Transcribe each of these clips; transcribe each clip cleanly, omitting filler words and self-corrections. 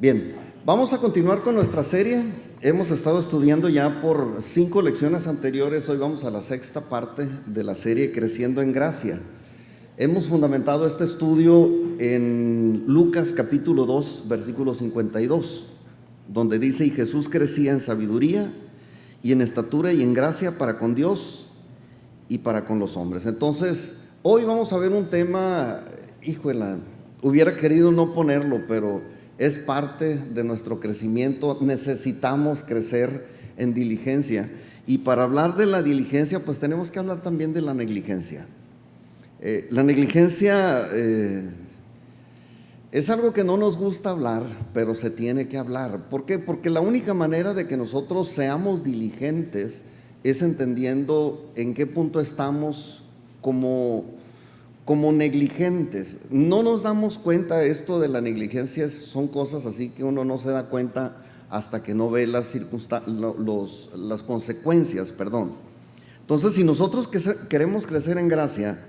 Bien, vamos a continuar con nuestra serie. Hemos estado estudiando ya por 5 lecciones anteriores. Hoy vamos a la 6ª parte de la serie Creciendo en Gracia. Hemos fundamentado este estudio en Lucas capítulo 2, versículo 52, donde dice: y Jesús crecía en sabiduría y en estatura y en gracia para con Dios y para con los hombres. Entonces, hoy vamos a ver un tema, híjole, hubiera querido no ponerlo, pero es parte de nuestro crecimiento. Necesitamos crecer en diligencia. Y para hablar de la diligencia, pues tenemos que hablar también de la negligencia. La negligencia es algo que no nos gusta hablar, pero se tiene que hablar. ¿Por qué? Porque la única manera de que nosotros seamos diligentes es entendiendo en qué punto estamos como negligentes. No nos damos cuenta. Esto de la negligencia son cosas así que uno no se da cuenta hasta que no ve las consecuencias. Entonces, si nosotros queremos crecer en gracia,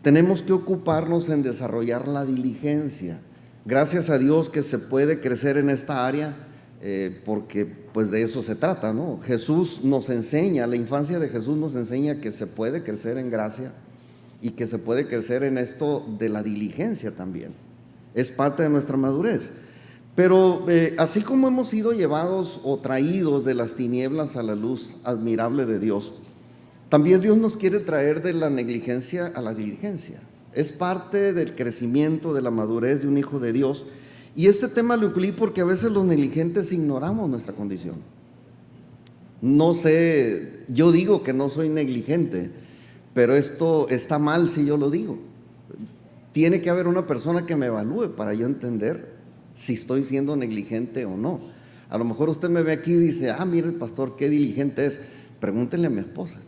tenemos que ocuparnos en desarrollar la diligencia. Gracias a Dios que se puede crecer en esta área, porque pues de eso se trata, ¿no? Jesús nos enseña, la infancia de Jesús nos enseña que se puede crecer en gracia y que se puede crecer en esto de la diligencia también. Es parte de nuestra madurez. Pero así como hemos sido llevados o traídos de las tinieblas a la luz admirable de Dios, también Dios nos quiere traer de la negligencia a la diligencia. Es parte del crecimiento, de la madurez de un hijo de Dios. Y este tema lo incluí porque a veces los negligentes ignoramos nuestra condición. No sé, yo digo que no soy negligente, pero esto está mal si yo lo digo. Tiene que haber una persona que me evalúe para yo entender si estoy siendo negligente o no. A lo mejor usted me ve aquí y dice: mire el pastor, qué diligente es. Pregúntenle a mi esposa.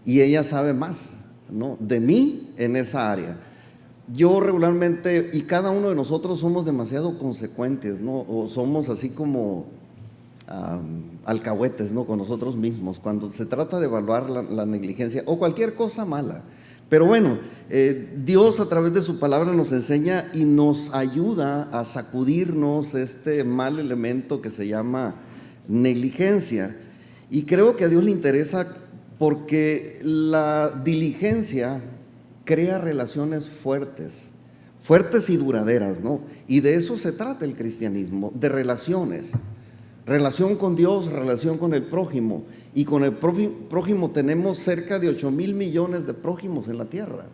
Y ella sabe más, ¿no?, de mí en esa área. Yo regularmente, y cada uno de nosotros somos demasiado consecuentes, ¿no? O somos así como alcahuetes, ¿no?, con nosotros mismos cuando se trata de evaluar la negligencia o cualquier cosa mala. Pero bueno, Dios a través de su palabra nos enseña y nos ayuda a sacudirnos este mal elemento que se llama negligencia. Y creo que a Dios le interesa, porque la diligencia crea relaciones fuertes y duraderas, ¿no? Y de eso se trata el cristianismo, de relaciones. Relación con Dios, relación con el prójimo. Y con el prójimo tenemos cerca de 8,000 millones de prójimos en la tierra.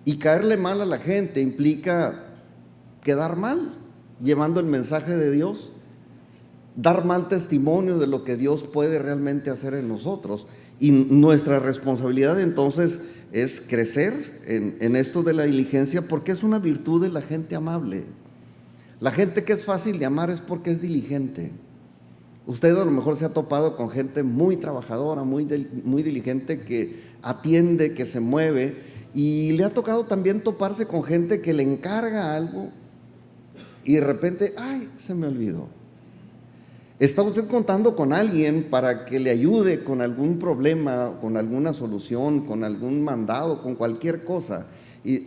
Y caerle mal a la gente implica quedar mal, llevando el mensaje de Dios, dar mal testimonio de lo que Dios puede realmente hacer en nosotros. Y nuestra responsabilidad entonces es crecer en esto de la diligencia, porque es una virtud de la gente amable. La gente que es fácil de amar es porque es diligente. Usted a lo mejor se ha topado con gente muy trabajadora, muy diligente, que atiende, que se mueve, y le ha tocado también toparse con gente que le encarga algo y de repente, se me olvidó. ¿Está usted contando con alguien para que le ayude con algún problema, con alguna solución, con algún mandado, con cualquier cosa? Y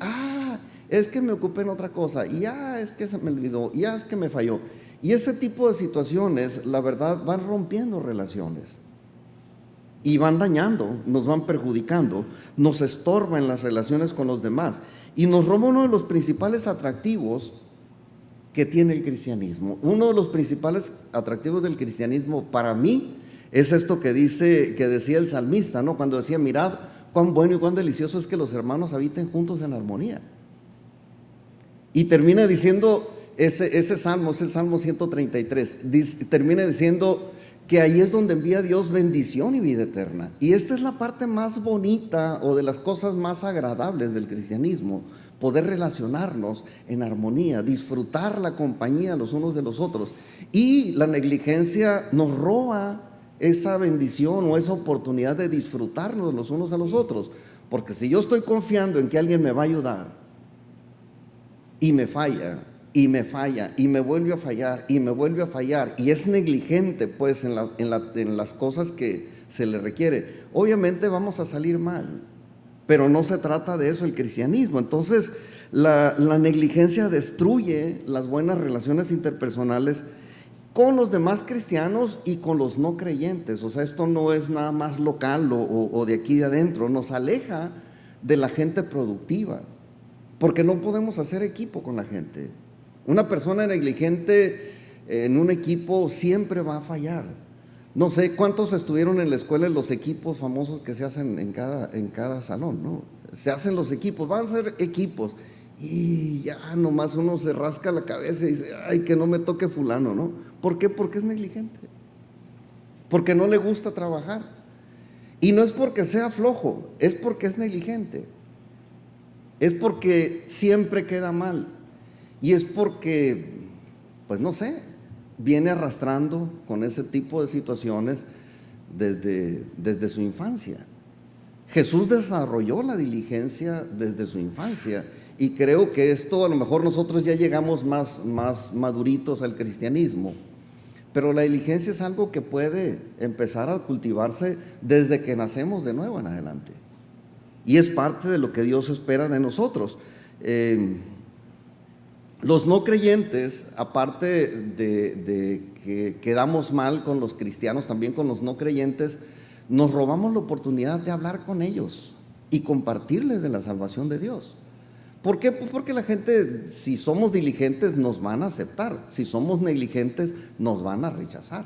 es que me ocupé en otra cosa, y es que se me olvidó, y es que me falló. Y ese tipo de situaciones, la verdad, van rompiendo relaciones y van dañando, nos van perjudicando, nos estorban en las relaciones con los demás y nos roba uno de los principales atractivos que tiene el cristianismo. Uno de los principales atractivos del cristianismo para mí es esto que decía el salmista, ¿no?, cuando decía: mirad cuán bueno y cuán delicioso es que los hermanos habiten juntos en armonía. Y termina diciendo, ese salmo es el Salmo 133, termina diciendo que ahí es donde envía Dios bendición y vida eterna. Y esta es la parte más bonita, o de las cosas más agradables del cristianismo: poder relacionarnos en armonía, disfrutar la compañía los unos de los otros. Y la negligencia nos roba esa bendición o esa oportunidad de disfrutarnos los unos a los otros, porque si yo estoy confiando en que alguien me va a ayudar y me falla, y me falla, y me vuelve a fallar, y me vuelve a fallar, y es negligente pues en las cosas que se le requiere, obviamente vamos a salir mal. Pero no se trata de eso el cristianismo. Entonces, La negligencia destruye las buenas relaciones interpersonales con los demás cristianos y con los no creyentes. O sea, esto no es nada más local o de aquí de adentro, nos aleja de la gente productiva, porque no podemos hacer equipo con la gente. Una persona negligente en un equipo siempre va a fallar. No sé cuántos estuvieron en la escuela en los equipos famosos que se hacen en cada salón, ¿no? Se hacen los equipos, van a ser equipos, y ya nomás uno se rasca la cabeza y dice, ay, que no me toque fulano, ¿no? ¿Por qué? Porque es negligente, porque no le gusta trabajar. Y no es porque sea flojo, es porque es negligente, es porque siempre queda mal, y es porque, pues no sé, viene arrastrando con ese tipo de situaciones desde su infancia. Jesús desarrolló la diligencia desde su infancia, y creo que esto a lo mejor nosotros ya llegamos más maduritos al cristianismo, pero la diligencia es algo que puede empezar a cultivarse desde que nacemos de nuevo en adelante, y es parte de lo que Dios espera de nosotros. Los no creyentes, aparte de que quedamos mal con los cristianos, también con los no creyentes, nos robamos la oportunidad de hablar con ellos y compartirles de la salvación de Dios. ¿Por qué? Pues porque la gente, si somos diligentes, nos van a aceptar; si somos negligentes, nos van a rechazar.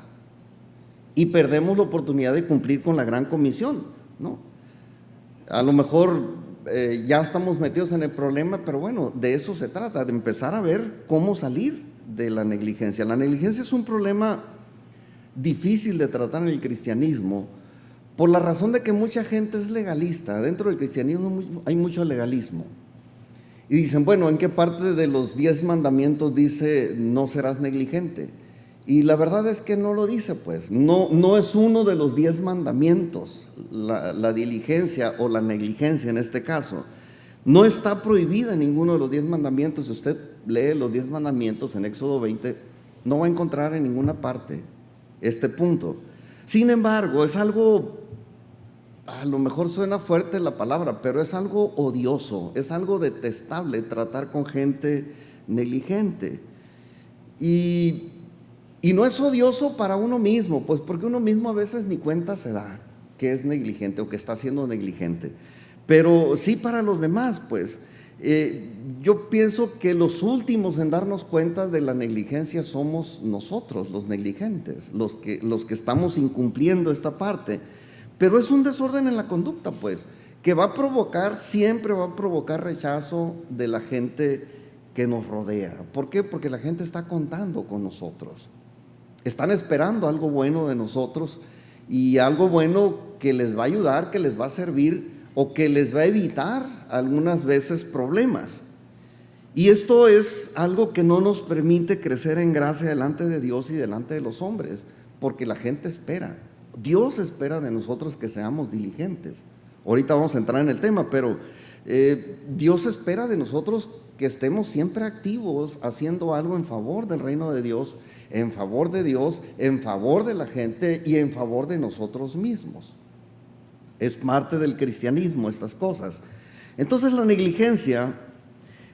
Y perdemos la oportunidad de cumplir con la gran comisión, ¿no? A lo mejor ya estamos metidos en el problema, pero bueno, de eso se trata, de empezar a ver cómo salir de la negligencia. La negligencia es un problema difícil de tratar en el cristianismo, por la razón de que mucha gente es legalista. Dentro del cristianismo hay mucho legalismo. Y dicen, bueno, ¿en qué parte de los 10 mandamientos dice no serás negligente? Y la verdad es que no lo dice, pues. No es uno de los 10 mandamientos, la diligencia o la negligencia en este caso. No está prohibida en ninguno de los 10 mandamientos. Si usted lee los 10 mandamientos en Éxodo 20, no va a encontrar en ninguna parte este punto. Sin embargo, es algo, a lo mejor suena fuerte la palabra, pero es algo odioso, es algo detestable tratar con gente negligente. Y no es odioso para uno mismo, pues porque uno mismo a veces ni cuenta se da que es negligente o que está siendo negligente, pero sí para los demás, pues. Yo pienso que los últimos en darnos cuenta de la negligencia somos nosotros, los negligentes, los que estamos incumpliendo esta parte. Pero es un desorden en la conducta, pues, que siempre va a provocar rechazo de la gente que nos rodea. ¿Por qué? Porque la gente está contando con nosotros. Están esperando algo bueno de nosotros, y algo bueno que les va a ayudar, que les va a servir o que les va a evitar algunas veces problemas. Y esto es algo que no nos permite crecer en gracia delante de Dios y delante de los hombres, porque la gente espera. Dios espera de nosotros que seamos diligentes. Ahorita vamos a entrar en el tema, pero Dios espera de nosotros que estemos siempre activos, haciendo algo en favor del reino de Dios, en favor de Dios, en favor de la gente y en favor de nosotros mismos. Es parte del cristianismo estas cosas. Entonces la negligencia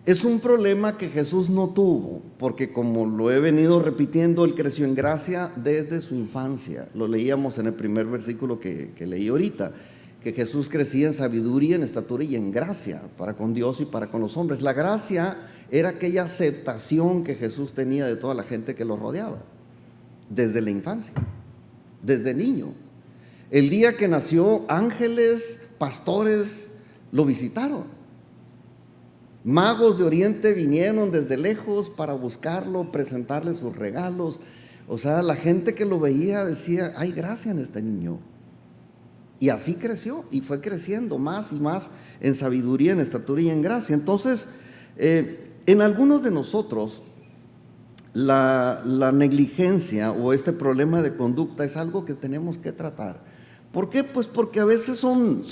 es un problema que Jesús no tuvo, porque como lo he venido repitiendo, Él creció en gracia desde su infancia. Lo leíamos en el primer versículo que leí ahorita, que Jesús crecía en sabiduría, en estatura y en gracia para con Dios y para con los hombres. La gracia era aquella aceptación que Jesús tenía de toda la gente que lo rodeaba, desde la infancia, desde niño. El día que nació, ángeles, pastores lo visitaron. Magos de Oriente vinieron desde lejos para buscarlo, presentarle sus regalos. O sea, la gente que lo veía decía, hay gracia en este niño. Y así creció, y fue creciendo más y más en sabiduría, en estatura y en gracia. Entonces, en algunos de nosotros, la negligencia o este problema de conducta es algo que tenemos que tratar. ¿Por qué? Pues porque a veces son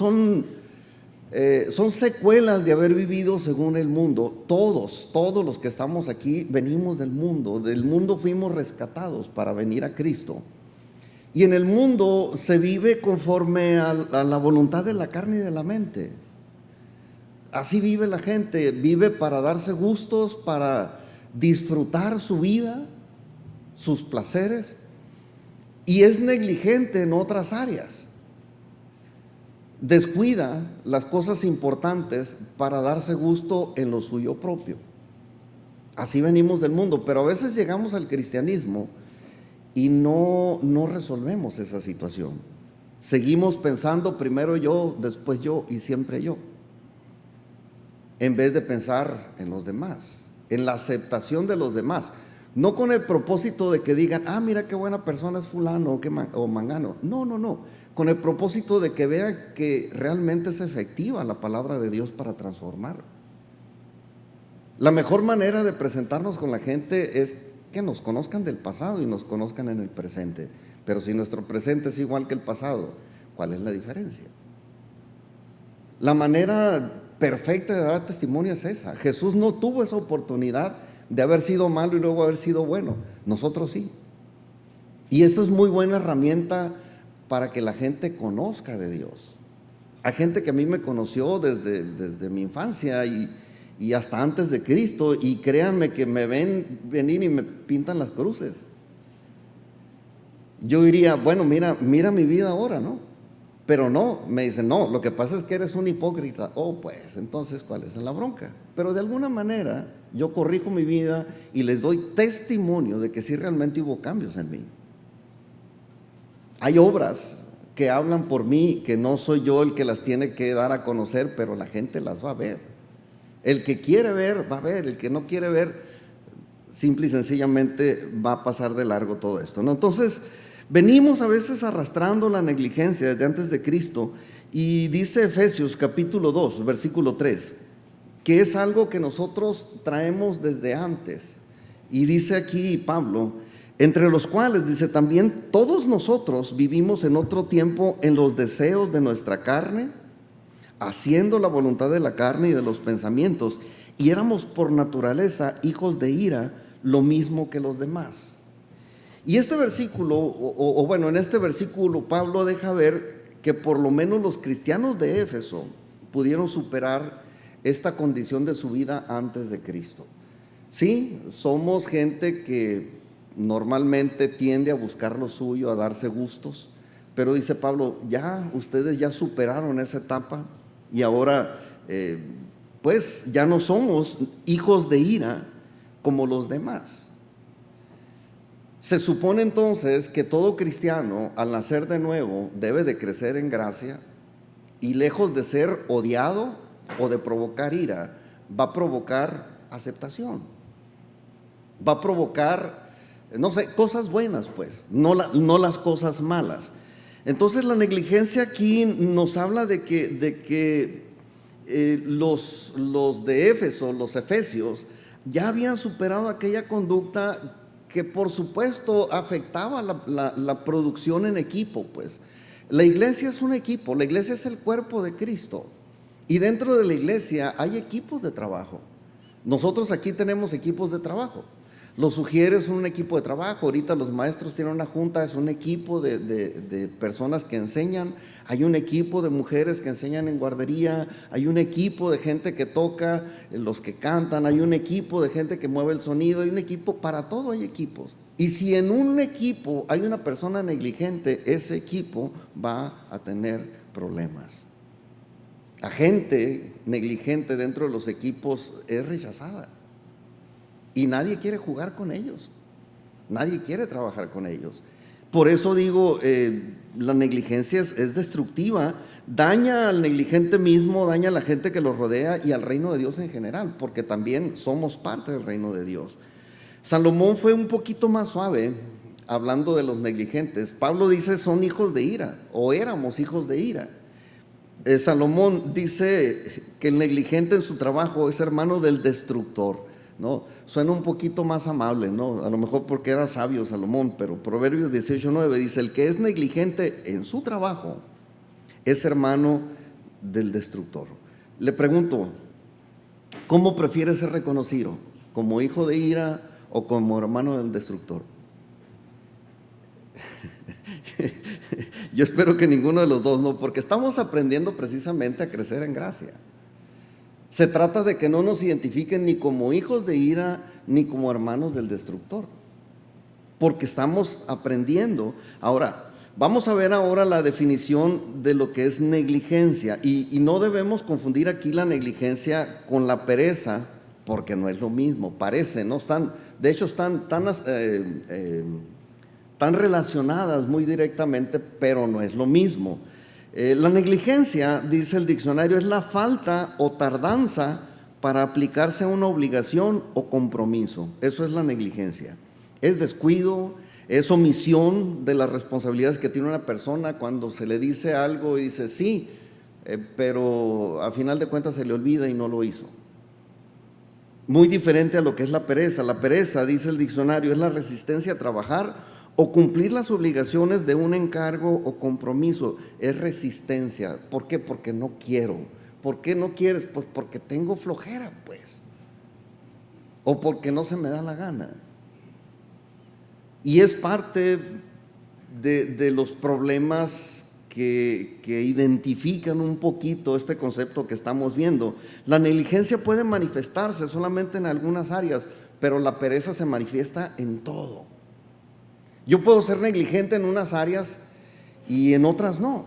secuelas de haber vivido según el mundo. Todos los que estamos aquí venimos del mundo fuimos rescatados para venir a Cristo. Y en el mundo se vive conforme a la voluntad de la carne y de la mente. así vive la gente, vive para darse gustos, para disfrutar su vida, sus placeres, y es negligente en otras áreas. Descuida las cosas importantes para darse gusto en lo suyo propio. Así venimos del mundo, pero a veces llegamos al cristianismo y no resolvemos esa situación. Seguimos pensando primero yo, después yo y siempre yo, en vez de pensar en los demás, en la aceptación de los demás. No con el propósito de que digan, mira qué buena persona es fulano o mangano. No. Con el propósito de que vean que realmente es efectiva la palabra de Dios para transformar. La mejor manera de presentarnos con la gente es que nos conozcan del pasado y nos conozcan en el presente. Pero si nuestro presente es igual que el pasado, ¿cuál es la diferencia? La manera perfecta de dar testimonio es esa. Jesús no tuvo esa oportunidad de haber sido malo y luego haber sido bueno. Nosotros sí. Y eso es muy buena herramienta para que la gente conozca de Dios. Hay gente que a mí me conoció desde mi infancia y hasta antes de Cristo, y créanme que me ven venir y me pintan las cruces. Yo diría, bueno, mira mi vida ahora, ¿no? Pero no, me dicen, no, lo que pasa es que eres un hipócrita. Pues, entonces, ¿cuál es la bronca? Pero de alguna manera, yo corrijo mi vida y les doy testimonio de que sí realmente hubo cambios en mí. Hay obras que hablan por mí, que no soy yo el que las tiene que dar a conocer, pero la gente las va a ver. El que quiere ver, va a ver. El que no quiere ver, simple y sencillamente va a pasar de largo todo esto, ¿no? Entonces, venimos a veces arrastrando la negligencia desde antes de Cristo, y dice Efesios capítulo 2, versículo 3, que es algo que nosotros traemos desde antes. Y dice aquí Pablo, entre los cuales, dice, también todos nosotros vivimos en otro tiempo en los deseos de nuestra carne, haciendo la voluntad de la carne y de los pensamientos, y éramos por naturaleza hijos de ira, lo mismo que los demás. Y este versículo, en este versículo Pablo deja ver que por lo menos los cristianos de Éfeso pudieron superar esta condición de su vida antes de Cristo. Sí, somos gente que normalmente tiende a buscar lo suyo, a darse gustos, pero dice Pablo, ustedes ya superaron esa etapa y ahora pues ya no somos hijos de ira como los demás. Se supone entonces que todo cristiano al nacer de nuevo debe de crecer en gracia, y lejos de ser odiado o de provocar ira, va a provocar aceptación, va a provocar, cosas buenas, pues, no las cosas malas. Entonces la negligencia aquí nos habla de que los de Éfeso, los efesios, ya habían superado aquella conducta que por supuesto afectaba la producción en equipo. Pues la iglesia es un equipo, la iglesia es el cuerpo de Cristo, y dentro de la iglesia hay equipos de trabajo. Nosotros aquí tenemos equipos de trabajo. Los sugieres son un equipo de trabajo. Ahorita los maestros tienen una junta, es un equipo de personas que enseñan. Hay un equipo de mujeres que enseñan en guardería. Hay un equipo de gente que toca, los que cantan. Hay un equipo de gente que mueve el sonido. Hay un equipo, para todo hay equipos. Y si en un equipo hay una persona negligente, ese equipo va a tener problemas. La gente negligente dentro de los equipos es rechazada. Y nadie quiere jugar con ellos, nadie quiere trabajar con ellos. Por eso digo, la negligencia es destructiva, daña al negligente mismo, daña a la gente que lo rodea y al reino de Dios en general, porque también somos parte del reino de Dios. Salomón fue un poquito más suave hablando de los negligentes. Pablo dice son hijos de ira, o éramos hijos de ira. Salomón dice que el negligente en su trabajo es hermano del destructor, ¿no? Suena un poquito más amable, ¿no? A lo mejor porque era sabio Salomón, pero Proverbios 18:9 dice, el que es negligente en su trabajo es hermano del destructor. Le pregunto, ¿cómo prefiere ser reconocido? ¿Como hijo de ira o como hermano del destructor? Yo espero que ninguno de los dos, no, porque estamos aprendiendo precisamente a crecer en gracia. Se trata de que no nos identifiquen ni como hijos de ira ni como hermanos del destructor, porque estamos aprendiendo. Ahora, vamos a ver ahora la definición de lo que es negligencia, y no debemos confundir aquí la negligencia con la pereza, porque no es lo mismo, parece, ¿no? De hecho están tan relacionadas muy directamente, pero no es lo mismo. La negligencia, dice el diccionario, es la falta o tardanza para aplicarse a una obligación o compromiso. Eso es la negligencia. Es descuido, es omisión de las responsabilidades que tiene una persona cuando se le dice algo y dice sí, pero a final de cuentas se le olvida y no lo hizo. Muy diferente a lo que es la pereza. La pereza, dice el diccionario, es la resistencia a trabajar o cumplir las obligaciones de un encargo o compromiso. Es resistencia. ¿Por qué? Porque no quiero. ¿Por qué no quieres? Pues porque tengo flojera, pues. O porque no se me da la gana. Y es parte de los problemas que identifican un poquito este concepto que estamos viendo. La negligencia puede manifestarse solamente en algunas áreas, pero la pereza se manifiesta en todo. Yo puedo ser negligente en unas áreas y en otras no.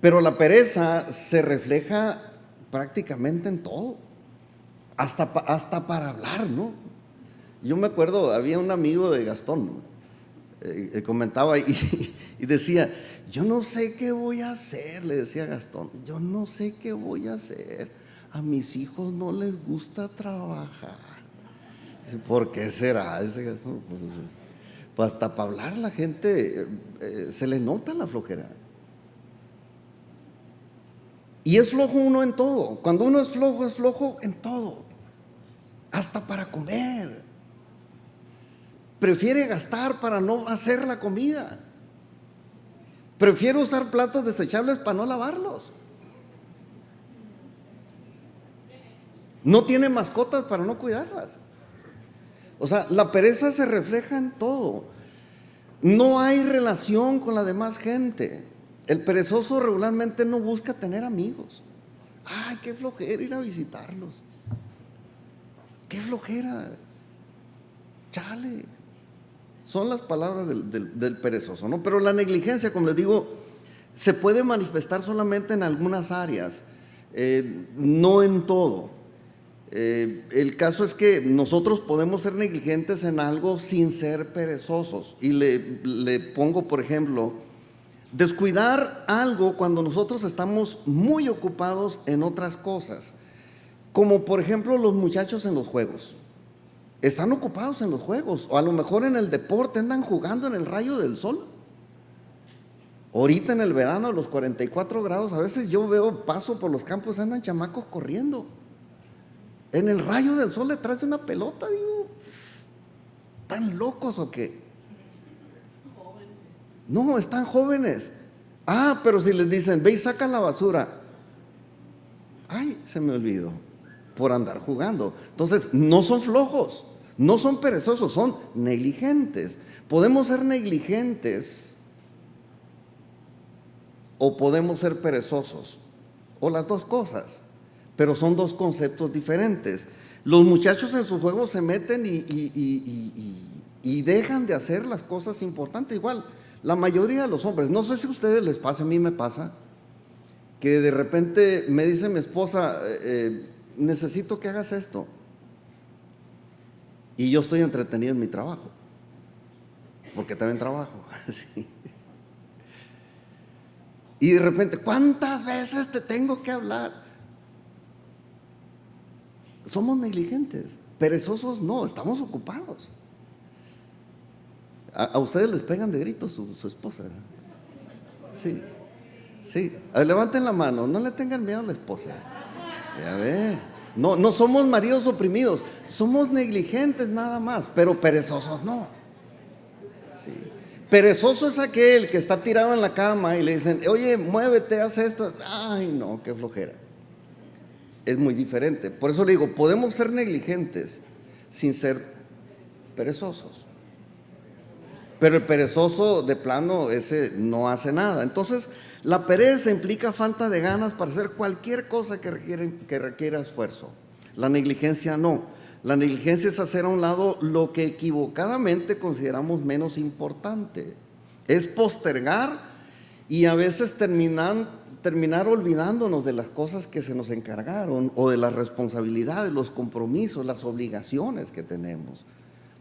Pero la pereza se refleja prácticamente en todo, hasta para hablar, ¿no? Yo me acuerdo, había un amigo de Gastón, comentaba y decía, yo no sé qué voy a hacer, le decía Gastón, yo no sé qué voy a hacer, a mis hijos no les gusta trabajar. ¿Por qué será ese Gastón? Pues hasta para hablar la gente se le nota la flojera. Y es flojo uno en todo. Cuando uno es flojo en todo, hasta para comer. Prefiere gastar para no hacer la comida. Prefiere usar platos desechables para no lavarlos. No tiene mascotas para no cuidarlas. O sea, la pereza se refleja en todo. No hay relación con la demás gente. El perezoso regularmente no busca tener amigos. Ay, qué flojera ir a visitarlos. Qué flojera. Chale. Son las palabras del perezoso, ¿no? Pero la negligencia, como les digo, se puede manifestar solamente en algunas áreas, no en todo. El caso es que nosotros podemos ser negligentes en algo sin ser perezosos. Y le pongo, por ejemplo, descuidar algo cuando nosotros estamos muy ocupados en otras cosas. Como por ejemplo los muchachos en los juegos. Están ocupados en los juegos, o a lo mejor en el deporte, andan jugando en el rayo del sol. Ahorita en el verano, a los 44 grados, a veces yo paso por los campos, andan chamacos corriendo. En el rayo del sol detrás de una pelota, digo, ¿están locos o qué? No, están jóvenes. Ah, pero si les dicen, ve y saca la basura. Ay, se me olvidó, por andar jugando. Entonces, no son flojos, no son perezosos, son negligentes. Podemos ser negligentes o podemos ser perezosos, o las dos cosas, pero son dos conceptos diferentes. Los muchachos en sus juegos se meten y dejan de hacer las cosas importantes. Igual, la mayoría de los hombres, no sé si a ustedes les pasa, a mí me pasa, que de repente me dice mi esposa, necesito que hagas esto. Y yo estoy entretenido en mi trabajo, porque también trabajo. Sí. Y de repente, ¿cuántas veces te tengo que hablar? Somos negligentes, perezosos no, estamos ocupados. A ustedes les pegan de gritos su esposa. Sí, sí. A ver, levanten la mano, no le tengan miedo a la esposa. Ya ve. No somos maridos oprimidos, somos negligentes nada más, pero perezosos no. Sí. Perezoso es aquel que está tirado en la cama y le dicen, oye, muévete, haz esto. Ay, no, qué flojera. Es muy diferente. Por eso le digo, podemos ser negligentes sin ser perezosos. Pero el perezoso de plano ese no hace nada. Entonces, La pereza implica falta de ganas para hacer cualquier cosa que requiera esfuerzo. La negligencia no. La negligencia es hacer a un lado lo que equivocadamente consideramos menos importante. Es postergar y a veces terminar olvidándonos de las cosas que se nos encargaron o de las responsabilidades, los compromisos, las obligaciones que tenemos,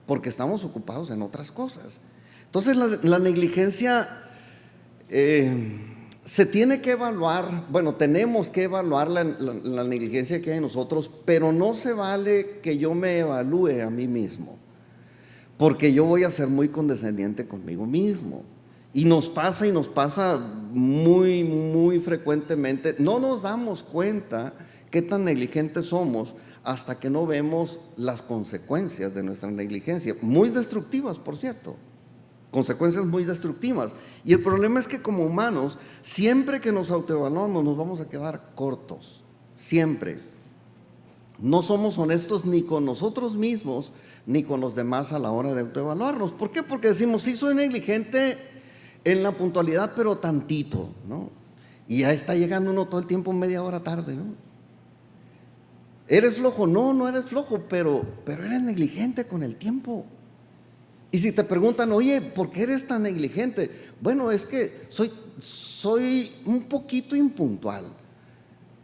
porque estamos ocupados en otras cosas. Entonces la negligencia se tiene que evaluar, bueno, tenemos que evaluar la negligencia que hay en nosotros, pero no se vale que yo me evalúe a mí mismo, porque yo voy a ser muy condescendiente conmigo mismo. Y nos pasa muy, muy frecuentemente. No nos damos cuenta qué tan negligentes somos hasta que no vemos las consecuencias de nuestra negligencia, muy destructivas, por cierto. Consecuencias muy destructivas. Y el problema es que como humanos, siempre que nos autoevaluamos nos vamos a quedar cortos, siempre. No somos honestos ni con nosotros mismos ni con los demás a la hora de autoevaluarnos. ¿Por qué? Porque decimos, sí, soy negligente en la puntualidad, pero tantito, ¿no? Y ya está llegando uno todo el tiempo media hora tarde, ¿no? ¿Eres flojo? No, no eres flojo, pero eres negligente con el tiempo. Y si te preguntan, oye, ¿por qué eres tan negligente? Bueno, es que soy un poquito impuntual,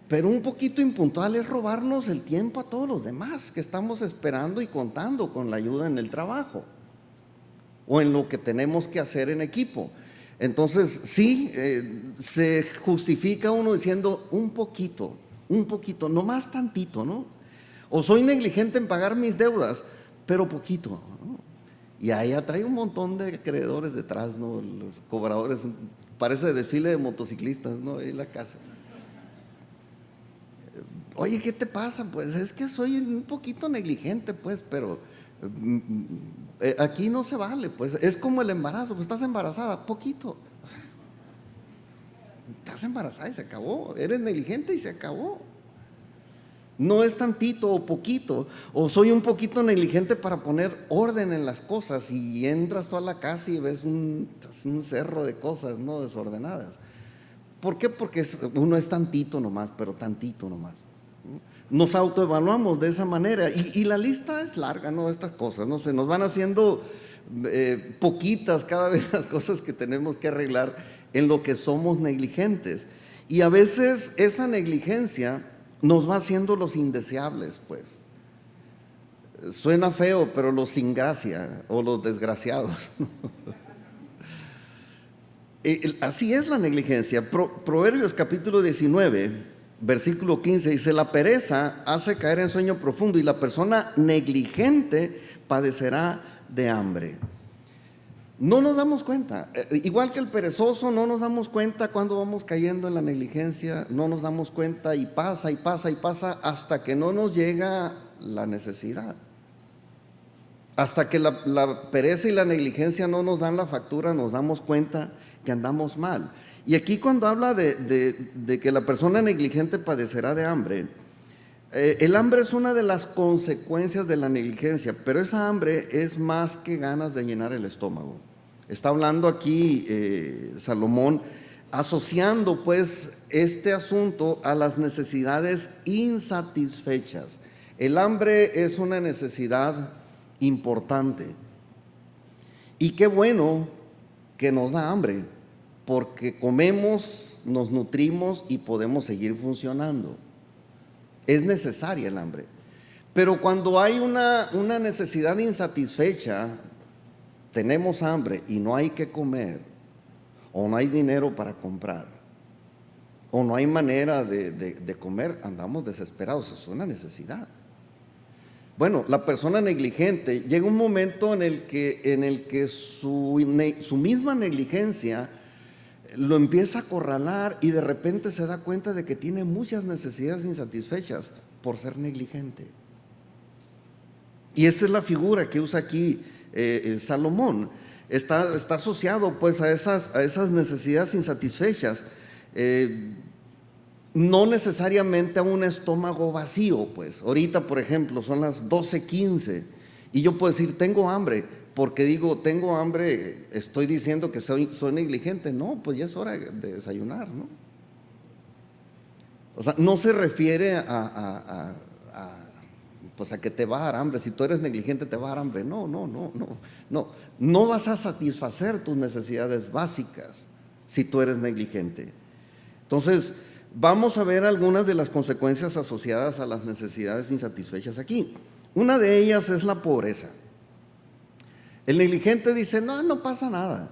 pero un poquito impuntual es robarnos el tiempo a todos los demás que estamos esperando y contando con la ayuda en el trabajo o en lo que tenemos que hacer en equipo. Entonces, sí, se justifica uno diciendo un poquito, no más tantito, ¿no? O soy negligente en pagar mis deudas, pero poquito, ¿no? Y ahí trae un montón de acreedores detrás, ¿no? Los cobradores, parece desfile de motociclistas, ¿no? Ahí en la casa. Oye, ¿qué te pasa? Pues es que soy un poquito negligente, pues, pero aquí no se vale, pues. Es como el embarazo, pues estás embarazada, poquito. O sea, estás embarazada y se acabó. Eres negligente y se acabó. No es tantito o poquito, o soy un poquito negligente para poner orden en las cosas y entras tú a la casa y ves un cerro de cosas, ¿no? Desordenadas. ¿Por qué? Porque uno es tantito nomás, pero tantito nomás. Nos autoevaluamos de esa manera y la lista es larga, ¿no? Estas cosas, ¿no? Se nos van haciendo poquitas cada vez las cosas que tenemos que arreglar en lo que somos negligentes. Y a veces esa negligencia nos va haciendo los indeseables, pues. Suena feo, pero los sin gracia o los desgraciados, ¿no? Así es la negligencia. Proverbios capítulo 19, versículo 15 dice: la pereza hace caer en sueño profundo y la persona negligente padecerá de hambre. No nos damos cuenta, igual que el perezoso, no nos damos cuenta cuando vamos cayendo en la negligencia, no nos damos cuenta y pasa y pasa y pasa hasta que no nos llega la necesidad. Hasta que la pereza y la negligencia no nos dan la factura, nos damos cuenta que andamos mal. Y aquí cuando habla de que la persona negligente padecerá de hambre, el hambre es una de las consecuencias de la negligencia, pero esa hambre es más que ganas de llenar el estómago. Está hablando aquí Salomón, asociando pues este asunto a las necesidades insatisfechas. El hambre es una necesidad importante. Y qué bueno que nos da hambre, porque comemos, nos nutrimos y podemos seguir funcionando. Es necesaria el hambre. Pero cuando hay una necesidad insatisfecha, tenemos hambre y no hay que comer, o no hay dinero para comprar, o no hay manera de comer, andamos desesperados. Es una necesidad. Bueno, la persona negligente llega un momento en el que su misma negligencia lo empieza a acorralar y de repente se da cuenta de que tiene muchas necesidades insatisfechas por ser negligente. Y esta es la figura que usa aquí Salomón. Está asociado pues a esas necesidades insatisfechas, no necesariamente a un estómago vacío. Pues ahorita, por ejemplo, son las 12:15 y yo puedo decir tengo hambre, porque digo, tengo hambre, estoy diciendo que soy negligente. No, pues ya es hora de desayunar, ¿no? O sea, no se refiere pues a que te va a dar hambre. Si tú eres negligente te va a dar hambre. No, no, no, no, no. No vas a satisfacer tus necesidades básicas si tú eres negligente. Entonces, vamos a ver algunas de las consecuencias asociadas a las necesidades insatisfechas aquí. Una de ellas es la pobreza. El negligente dice, no, no pasa nada.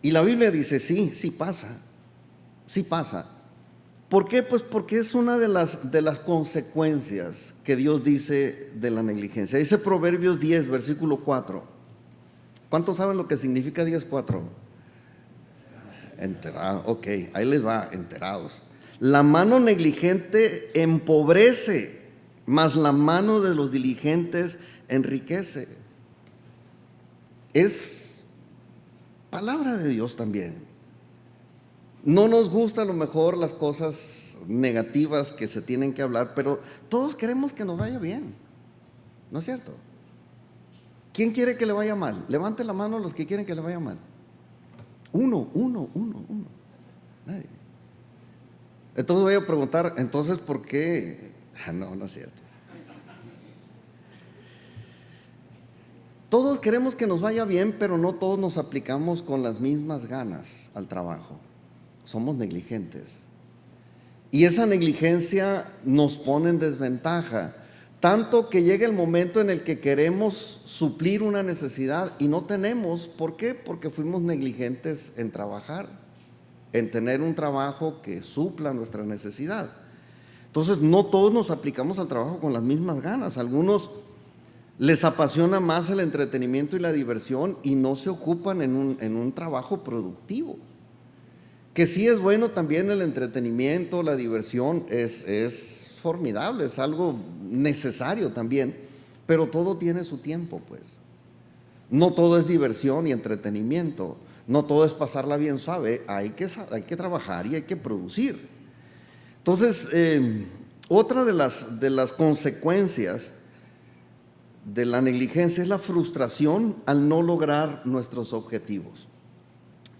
Y la Biblia dice, sí, sí pasa. Sí pasa. ¿Por qué? Pues porque es una de las consecuencias que Dios dice de la negligencia. Dice Proverbios 10, versículo 4. ¿Cuántos saben lo que significa 10:4? Enterado, ok, ahí les va, enterados. La mano negligente empobrece, mas la mano de los diligentes enriquece. Es palabra de Dios también. No nos gustan a lo mejor las cosas negativas que se tienen que hablar, pero todos queremos que nos vaya bien, ¿no es cierto? ¿Quién quiere que le vaya mal? Levante la mano los que quieren que le vaya mal. Uno. Nadie. Entonces voy a preguntar, entonces, ¿por qué? No, no es cierto. Todos queremos que nos vaya bien, pero no todos nos aplicamos con las mismas ganas al trabajo. Somos negligentes. Y esa negligencia nos pone en desventaja, tanto que llega el momento en el que queremos suplir una necesidad y no tenemos. ¿Por qué? Porque fuimos negligentes en trabajar, en tener un trabajo que supla nuestra necesidad. Entonces, no todos nos aplicamos al trabajo con las mismas ganas. A algunos les apasiona más el entretenimiento y la diversión y no se ocupan en un trabajo productivo. Que sí es bueno también el entretenimiento, la diversión, es formidable, es algo necesario también, pero todo tiene su tiempo, pues. No todo es diversión y entretenimiento, no todo es pasarla bien suave, hay que trabajar y hay que producir. Entonces, otra de las consecuencias de la negligencia es la frustración al no lograr nuestros objetivos.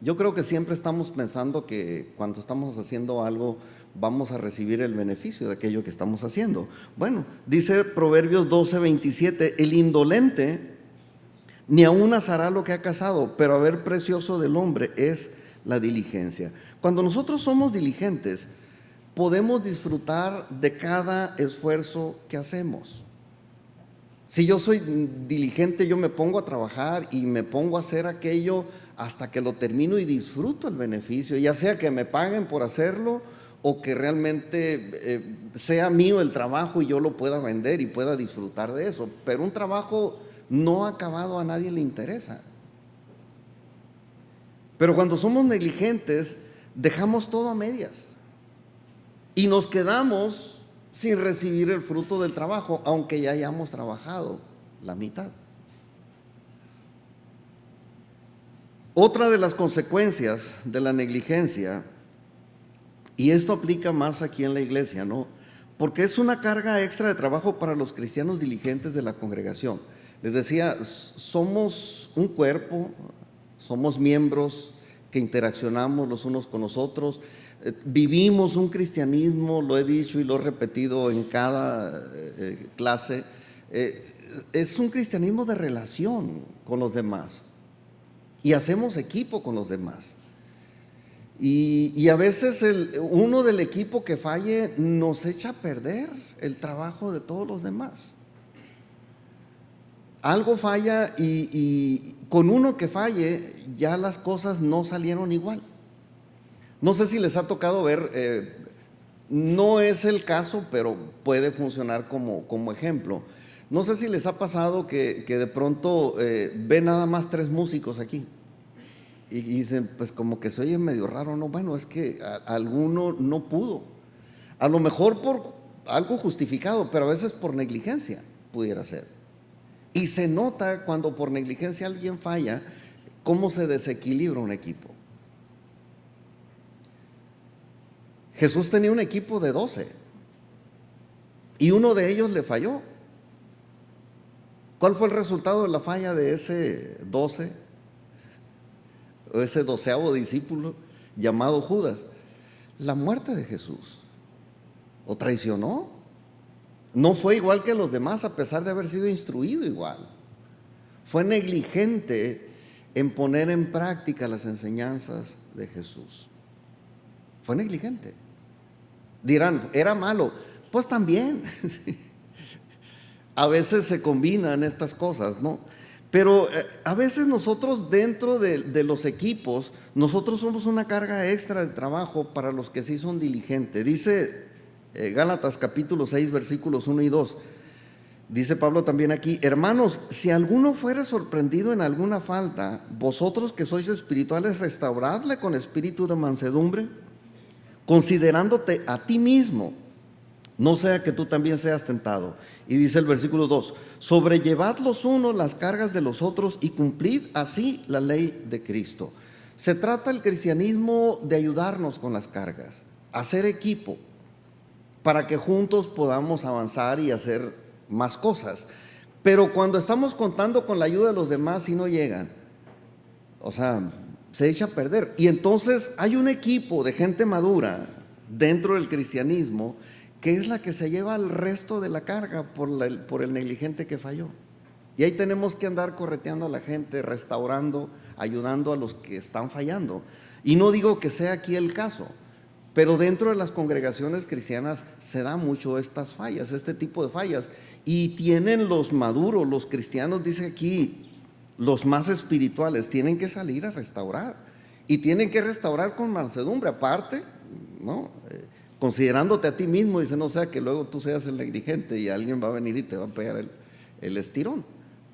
Yo creo que siempre estamos pensando que cuando estamos haciendo algo vamos a recibir el beneficio de aquello que estamos haciendo. Bueno, dice Proverbios 12:27, el indolente ni aún asará lo que ha cazado, pero a ver precioso del hombre es la diligencia. Cuando nosotros somos diligentes, podemos disfrutar de cada esfuerzo que hacemos. Si yo soy diligente, yo me pongo a trabajar y me pongo a hacer aquello hasta que lo termino y disfruto el beneficio, ya sea que me paguen por hacerlo o que realmente sea mío el trabajo y yo lo pueda vender y pueda disfrutar de eso. Pero un trabajo no acabado a nadie le interesa. Pero cuando somos negligentes, dejamos todo a medias y nos quedamos sin recibir el fruto del trabajo, aunque ya hayamos trabajado la mitad. Otra de las consecuencias de la negligencia, y esto aplica más aquí en la iglesia, ¿no? Porque es una carga extra de trabajo para los cristianos diligentes de la congregación. Les decía, somos un cuerpo, somos miembros que interaccionamos los unos con los otros. Vivimos un cristianismo, lo he dicho y lo he repetido en cada clase, es un cristianismo de relación con los demás y hacemos equipo con los demás. Y a veces uno del equipo que falle nos echa a perder el trabajo de todos los demás. Algo falla y con uno que falle ya las cosas no salieron igual. No sé si les ha tocado ver, no es el caso, pero puede funcionar como ejemplo. No sé si les ha pasado que de pronto ven nada más 3 músicos aquí y dicen, pues como que se oye medio raro, no, bueno, es que alguno no pudo. A lo mejor por algo justificado, pero a veces por negligencia pudiera ser. Y se nota cuando por negligencia alguien falla, cómo se desequilibra un equipo. Jesús tenía un equipo de 12 y uno de ellos le falló. ¿Cuál fue el resultado de la falla de ese 12 o ese 12º discípulo llamado Judas? La muerte de Jesús. ¿O traicionó? No fue igual que los demás a pesar de haber sido instruido igual. Fue negligente en poner en práctica las enseñanzas de Jesús. Fue negligente. Dirán, ¿era malo? Pues también. A veces se combinan estas cosas, ¿no? Pero a veces nosotros dentro de los equipos, nosotros somos una carga extra de trabajo para los que sí son diligentes. Dice Gálatas capítulo 6 versículos 1 y 2. Dice Pablo también aquí: hermanos, si alguno fuera sorprendido en alguna falta, vosotros que sois espirituales, restauradle con espíritu de mansedumbre, considerándote a ti mismo, no sea que tú también seas tentado. Y dice el versículo 2: sobrellevad los unos las cargas de los otros y cumplid así la ley de Cristo. Se trata el cristianismo de ayudarnos con las cargas, hacer equipo, para que juntos podamos avanzar y hacer más cosas. Pero cuando estamos contando con la ayuda de los demás y no llegan, o sea, se echa a perder. Y entonces hay un equipo de gente madura dentro del cristianismo que es la que se lleva el resto de la carga por el negligente que falló. Y ahí tenemos que andar correteando a la gente, restaurando, ayudando a los que están fallando. Y no digo que sea aquí el caso, pero dentro de las congregaciones cristianas se da mucho estas fallas, este tipo de fallas. Y tienen los maduros, los cristianos, dice aquí, los más espirituales, tienen que salir a restaurar. Y tienen que restaurar con mansedumbre, aparte, ¿no? Considerándote a ti mismo, dice, no sea que luego tú seas el negligente y alguien va a venir y te va a pegar el estirón,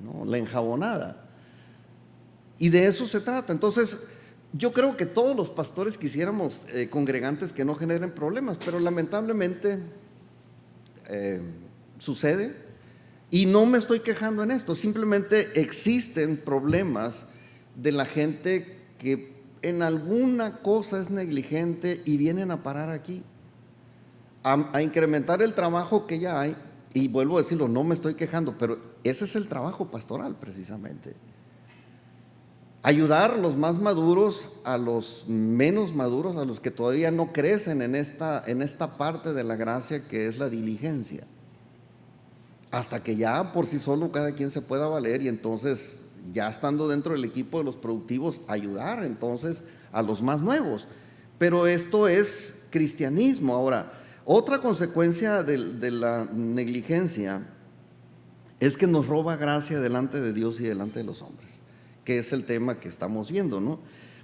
¿no? La enjabonada. Y de eso se trata. Entonces, yo creo que todos los pastores quisiéramos congregantes que no generen problemas, pero lamentablemente sucede. Y no me estoy quejando en esto, simplemente existen problemas de la gente que en alguna cosa es negligente y vienen a parar aquí, a incrementar el trabajo que ya hay. Y vuelvo a decirlo, no me estoy quejando, pero ese es el trabajo pastoral precisamente. Ayudar a los más maduros, a los menos maduros, a los que todavía no crecen en esta parte de la gracia que es la diligencia, hasta que ya por sí solo cada quien se pueda valer, y entonces ya estando dentro del equipo de los productivos, ayudar entonces a los más nuevos. Pero esto es cristianismo. Ahora, otra consecuencia de la negligencia es que nos roba gracia delante de Dios y delante de los hombres, que es el tema que estamos viendo, ¿no?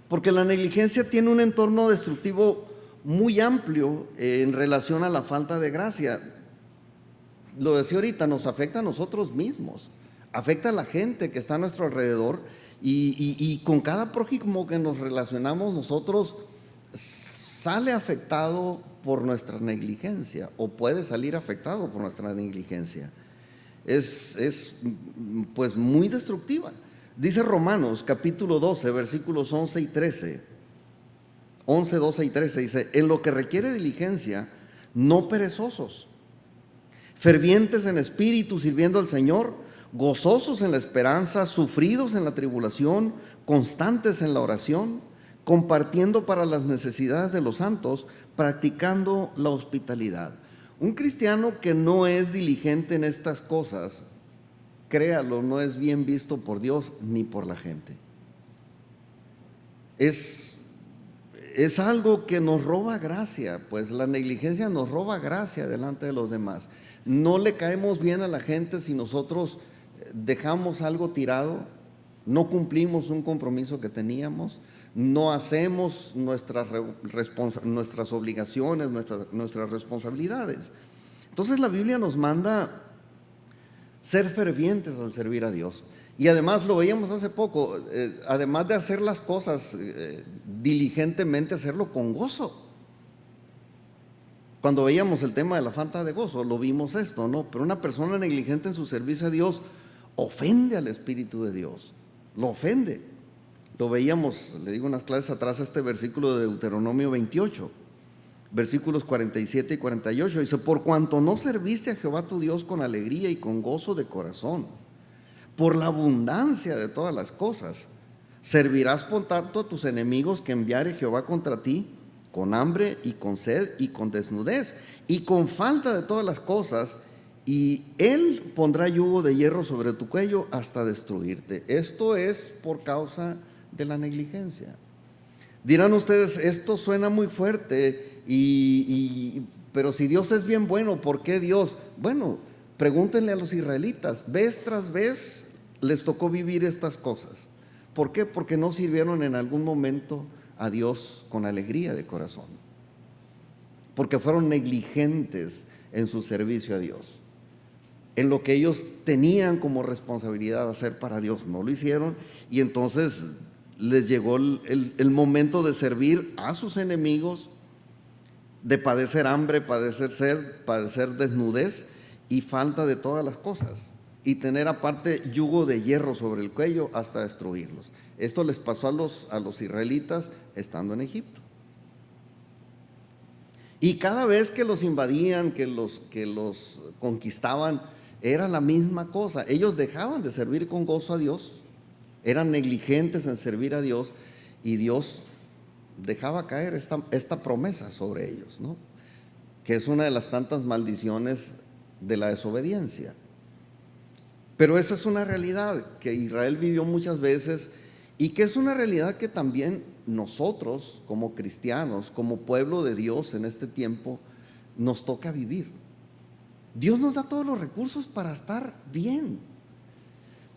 Porque la negligencia tiene un entorno destructivo muy amplio en relación a la falta de gracia. Lo decía ahorita, nos afecta a nosotros mismos, afecta a la gente que está a nuestro alrededor, y con cada prójimo que nos relacionamos nosotros sale afectado por nuestra negligencia, o puede salir afectado por nuestra negligencia. Es pues muy destructiva. Dice Romanos capítulo 12 versículos 11 y 13, 11, 12 y 13, dice: en lo que requiere diligencia, no perezosos, fervientes en espíritu, sirviendo al Señor, gozosos en la esperanza, sufridos en la tribulación, constantes en la oración, compartiendo para las necesidades de los santos, practicando la hospitalidad. Un cristiano que no es diligente en estas cosas, créalo, no es bien visto por Dios ni por la gente. Es algo que nos roba gracia, pues la negligencia nos roba gracia delante de los demás. No le caemos bien a la gente si nosotros dejamos algo tirado, no cumplimos un compromiso que teníamos, no hacemos nuestras obligaciones, nuestras responsabilidades. Entonces la Biblia nos manda ser fervientes al servir a Dios. Y además lo veíamos hace poco, además de hacer las cosas diligentemente, hacerlo con gozo. Cuando veíamos el tema de la falta de gozo, lo vimos esto, ¿no? Pero una persona negligente en su servicio a Dios ofende al Espíritu de Dios, lo ofende. Lo veíamos, le digo unas clases atrás, este versículo de Deuteronomio 28, versículos 47 y 48, dice: por cuanto no serviste a Jehová tu Dios con alegría y con gozo de corazón, por la abundancia de todas las cosas. Servirás por tanto a tus enemigos que enviare Jehová contra ti, con hambre y con sed y con desnudez y con falta de todas las cosas, y él pondrá yugo de hierro sobre tu cuello hasta destruirte. Esto es por causa de la negligencia. Dirán ustedes, esto suena muy fuerte, pero si Dios es bien bueno, ¿por qué Dios? Bueno, pregúntenle a los israelitas, vez tras vez les tocó vivir estas cosas. ¿Por qué? Porque no sirvieron en algún momento a Dios con alegría de corazón, porque fueron negligentes en su servicio a Dios, en lo que ellos tenían como responsabilidad hacer para Dios. No lo hicieron, y entonces les llegó el momento de servir a sus enemigos, de padecer hambre, padecer sed, padecer desnudez y falta de todas las cosas, y tener aparte yugo de hierro sobre el cuello hasta destruirlos. Esto les pasó a los israelitas estando en Egipto. Y cada vez que los invadían, que los conquistaban, era la misma cosa. Ellos dejaban de servir con gozo a Dios, eran negligentes en servir a Dios, y Dios dejaba caer esta promesa sobre ellos, ¿no? Que es una de las tantas maldiciones de la desobediencia. Pero esa es una realidad que Israel vivió muchas veces, y que es una realidad que también nosotros como cristianos, como pueblo de Dios en este tiempo, nos toca vivir. Dios nos da todos los recursos para estar bien,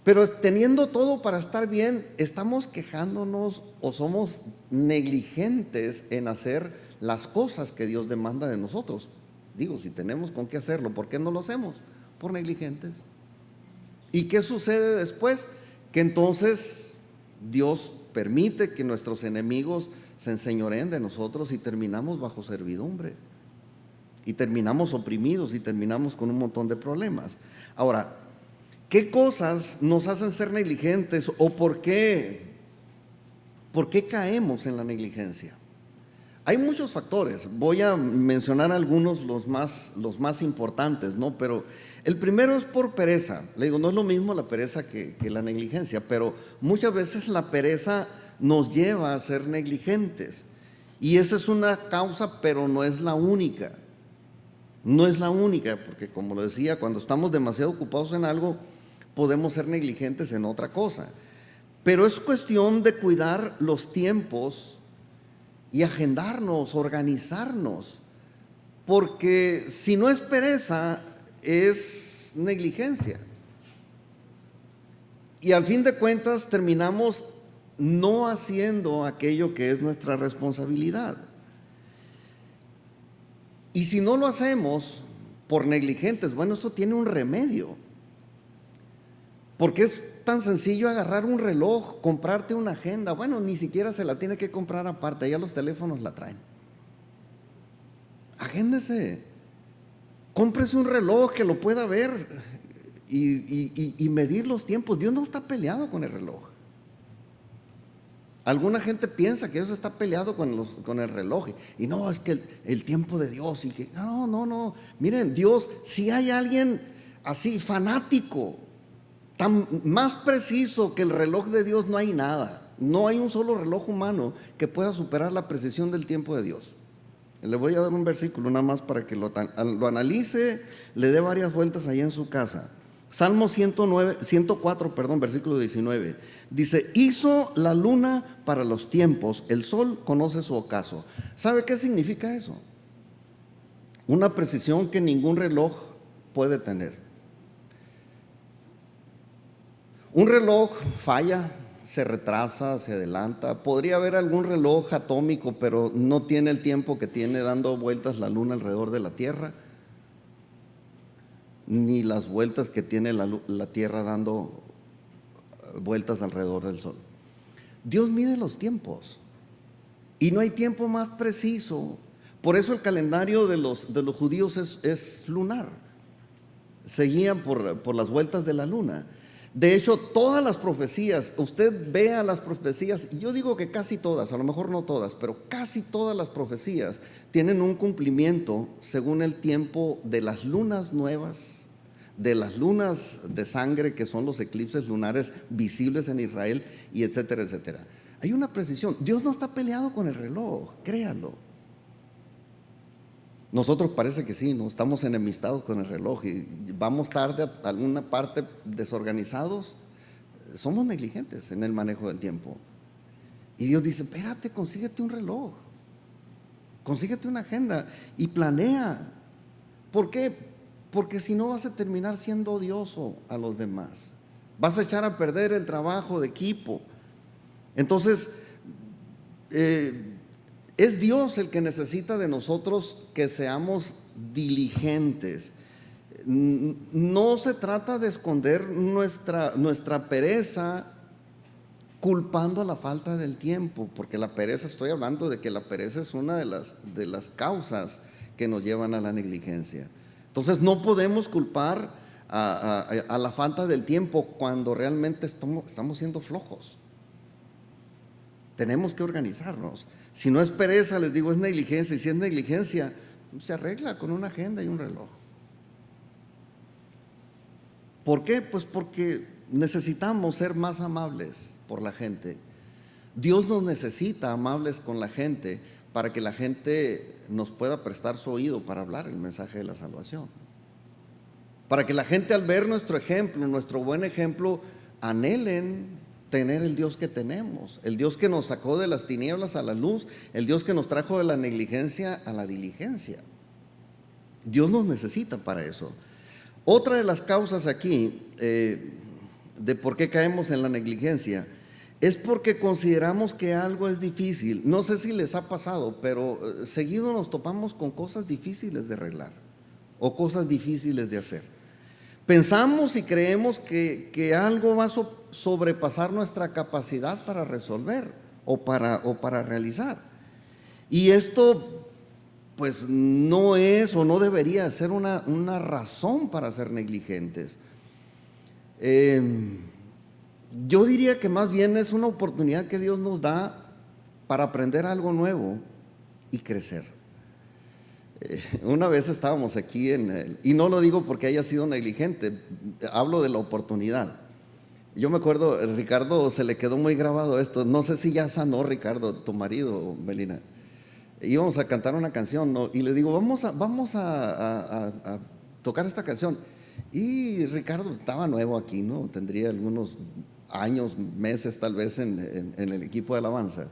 pero teniendo todo para estar bien, estamos quejándonos o somos negligentes en hacer las cosas que Dios demanda de nosotros. Digo, si tenemos con qué hacerlo, ¿por qué no lo hacemos? Por negligentes. ¿Y qué sucede después? Que entonces Dios permite que nuestros enemigos se enseñoreen de nosotros y terminamos bajo servidumbre, y terminamos oprimidos, y terminamos con un montón de problemas. Ahora, ¿qué cosas nos hacen ser negligentes, o por qué caemos en la negligencia? Hay muchos factores, voy a mencionar algunos, los más importantes, ¿no? Pero el primero es por pereza. Le digo, no es lo mismo la pereza que la negligencia, pero muchas veces la pereza nos lleva a ser negligentes, y esa es una causa, pero no es la única. No es la única, porque como lo decía, cuando estamos demasiado ocupados en algo, podemos ser negligentes en otra cosa. Pero es cuestión de cuidar los tiempos y agendarnos, organizarnos, porque si no es pereza, es negligencia. Y al fin de cuentas terminamos no haciendo aquello que es nuestra responsabilidad. Y si no lo hacemos por negligentes, bueno, esto tiene un remedio. Porque es tan sencillo agarrar un reloj, comprarte una agenda. Bueno, ni siquiera se la tiene que comprar aparte, ya los teléfonos la traen. Agéndese, cómprese un reloj que lo pueda ver y medir los tiempos. Dios no está peleado con el reloj. Alguna gente piensa que Dios está peleado con el reloj, y no, es que el tiempo de Dios, y que no. Miren, Dios, si hay alguien así fanático, tan más preciso que el reloj de Dios, no hay nada. No hay un solo reloj humano que pueda superar la precisión del tiempo de Dios. Le voy a dar un versículo nada más para que lo analice, le dé varias vueltas ahí en su casa. Salmo 104, versículo 19. Dice, hizo la luna para los tiempos, el sol conoce su ocaso. ¿Sabe qué significa eso? Una precisión que ningún reloj puede tener. Un reloj falla, se retrasa, se adelanta. Podría haber algún reloj atómico, pero no tiene el tiempo que tiene dando vueltas la luna alrededor de la Tierra, ni las vueltas que tiene la Tierra dando vueltas alrededor del Sol. Dios mide los tiempos, y no hay tiempo más preciso. Por eso el calendario de los judíos es lunar, se guían por las vueltas de la luna. De hecho, todas las profecías, usted vea las profecías, y yo digo que casi todas, a lo mejor no todas, pero casi todas las profecías tienen un cumplimiento según el tiempo de las lunas nuevas, de las lunas de sangre, que son los eclipses lunares visibles en Israel, y etcétera, etcétera. Hay una precisión. Dios no está peleado con el reloj, créanlo. Nosotros parece que sí, ¿no? Estamos enemistados con el reloj y vamos tarde a alguna parte, desorganizados. Somos negligentes en el manejo del tiempo. Y Dios dice: espérate, consíguete un reloj, consíguete una agenda y planea. ¿Por qué? Porque si no vas a terminar siendo odioso a los demás. Vas a echar a perder el trabajo de equipo. Entonces, es Dios el que necesita de nosotros que seamos diligentes. No se trata de esconder nuestra pereza culpando a la falta del tiempo, porque la pereza, estoy hablando de que la pereza es una de las causas que nos llevan a la negligencia. Entonces no podemos culpar a la falta del tiempo cuando realmente estamos siendo flojos. Tenemos que organizarnos. Si no es pereza, les digo, es negligencia. Y si es negligencia, se arregla con una agenda y un reloj. ¿Por qué? Pues porque necesitamos ser más amables por la gente. Dios nos necesita amables con la gente para que la gente nos pueda prestar su oído para hablar el mensaje de la salvación. Para que la gente, al ver nuestro ejemplo, nuestro buen ejemplo, anhelen tener el Dios que tenemos, el Dios que nos sacó de las tinieblas a la luz, el Dios que nos trajo de la negligencia a la diligencia. Dios nos necesita para eso. Otra de las causas aquí de por qué caemos en la negligencia es porque consideramos que algo es difícil. No sé si les ha pasado, pero seguido nos topamos con cosas difíciles de arreglar o cosas difíciles de hacer. Pensamos y creemos que algo va a sobrepasar nuestra capacidad para resolver o para realizar. Y esto pues no es o no debería ser una razón para ser negligentes. Yo diría que más bien es una oportunidad que Dios nos da para aprender algo nuevo y crecer. Una vez estábamos aquí y no lo digo porque haya sido negligente, hablo de la oportunidad. Yo me acuerdo, Ricardo, se le quedó muy grabado esto. No sé si ya sanó, Ricardo, tu marido, Melina. Íbamos a cantar una canción, ¿no? Y le digo, vamos a tocar esta canción. Y Ricardo estaba nuevo aquí, ¿no? Tendría algunos años, meses tal vez en el equipo de alabanza.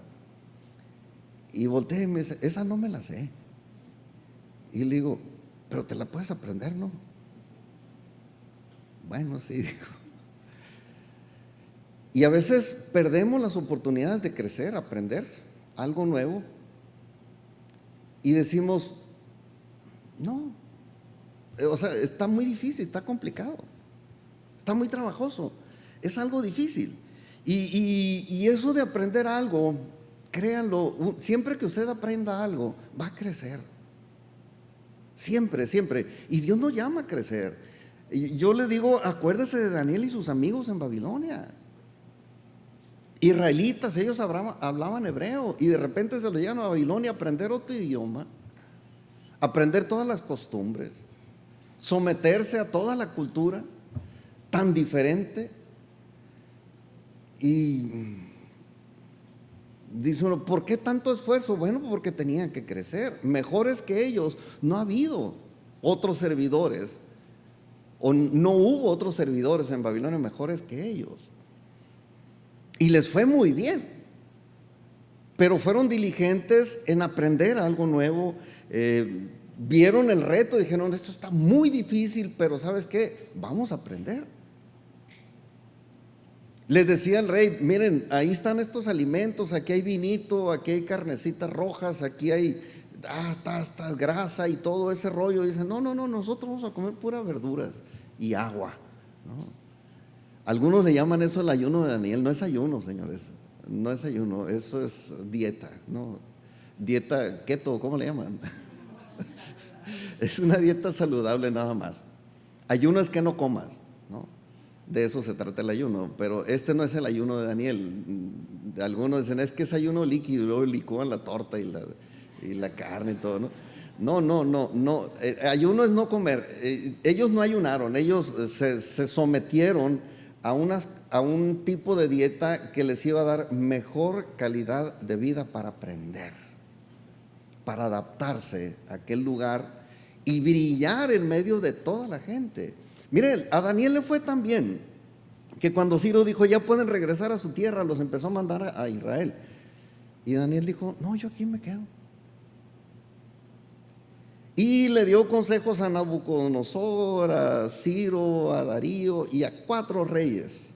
Y volteé y me dice: esa no me la sé. Y le digo: pero te la puedes aprender, ¿no? Bueno, sí, digo. Y a veces perdemos las oportunidades de crecer, aprender algo nuevo. Y decimos: no, o sea, está muy difícil, está complicado, está muy trabajoso, es algo difícil. Y eso de aprender algo, créanlo, siempre que usted aprenda algo, va a crecer. Siempre, siempre. Y Dios nos llama a crecer. Y yo le digo, acuérdese de Daniel y sus amigos en Babilonia. Israelitas, ellos hablaban hebreo y de repente se lo llevan a Babilonia a aprender otro idioma, aprender todas las costumbres, someterse a toda la cultura tan diferente. Y dice uno, ¿por qué tanto esfuerzo? Bueno, porque tenían que crecer. Mejores que ellos no ha habido otros servidores, o no hubo otros servidores en Babilonia mejores que ellos. Y les fue muy bien, pero fueron diligentes en aprender algo nuevo. Vieron el reto y dijeron: esto está muy difícil, pero ¿sabes qué? Vamos a aprender. Les decía el rey: miren, ahí están estos alimentos, aquí hay vinito, aquí hay carnecitas rojas, aquí hay está grasa y todo ese rollo. Y dicen: no, nosotros vamos a comer puras verduras y agua, ¿no? Algunos le llaman eso el ayuno de Daniel. No es ayuno, señores, no es ayuno, eso es dieta, ¿no? Dieta keto, ¿cómo le llaman? Es una dieta saludable nada más. Ayuno es que no comas, ¿no? De eso se trata el ayuno, pero este no es el ayuno de Daniel. Algunos dicen: es que es ayuno líquido, y luego licúan la torta y la carne y todo, ¿no? No. Ayuno es no comer. Ellos no ayunaron, ellos se sometieron a un tipo de dieta que les iba a dar mejor calidad de vida para aprender, para adaptarse a aquel lugar y brillar en medio de toda la gente. Miren, a Daniel le fue tan bien que cuando Ciro dijo ya pueden regresar a su tierra, los empezó a mandar a Israel. Y Daniel dijo, no, yo aquí me quedo. Y le dio consejos a Nabucodonosor, a Ciro, a Darío y a 4 reyes.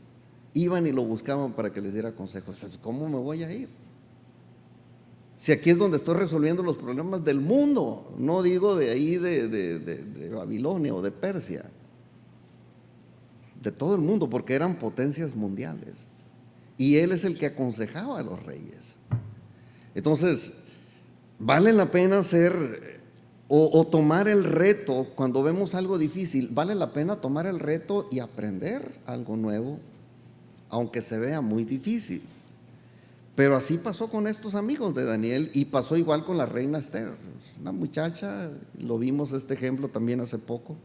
Iban y lo buscaban para que les diera consejos. ¿Cómo me voy a ir? Si aquí es donde estoy resolviendo los problemas del mundo, no digo de ahí de Babilonia o de Persia, de todo el mundo, porque eran potencias mundiales. Y él es el que aconsejaba a los reyes. Entonces, vale la pena hacer o tomar el reto. Cuando vemos algo difícil, vale la pena tomar el reto y aprender algo nuevo, aunque se vea muy difícil. Pero así pasó con estos amigos de Daniel y pasó igual con la reina Esther, una muchacha, lo vimos este ejemplo también hace poco.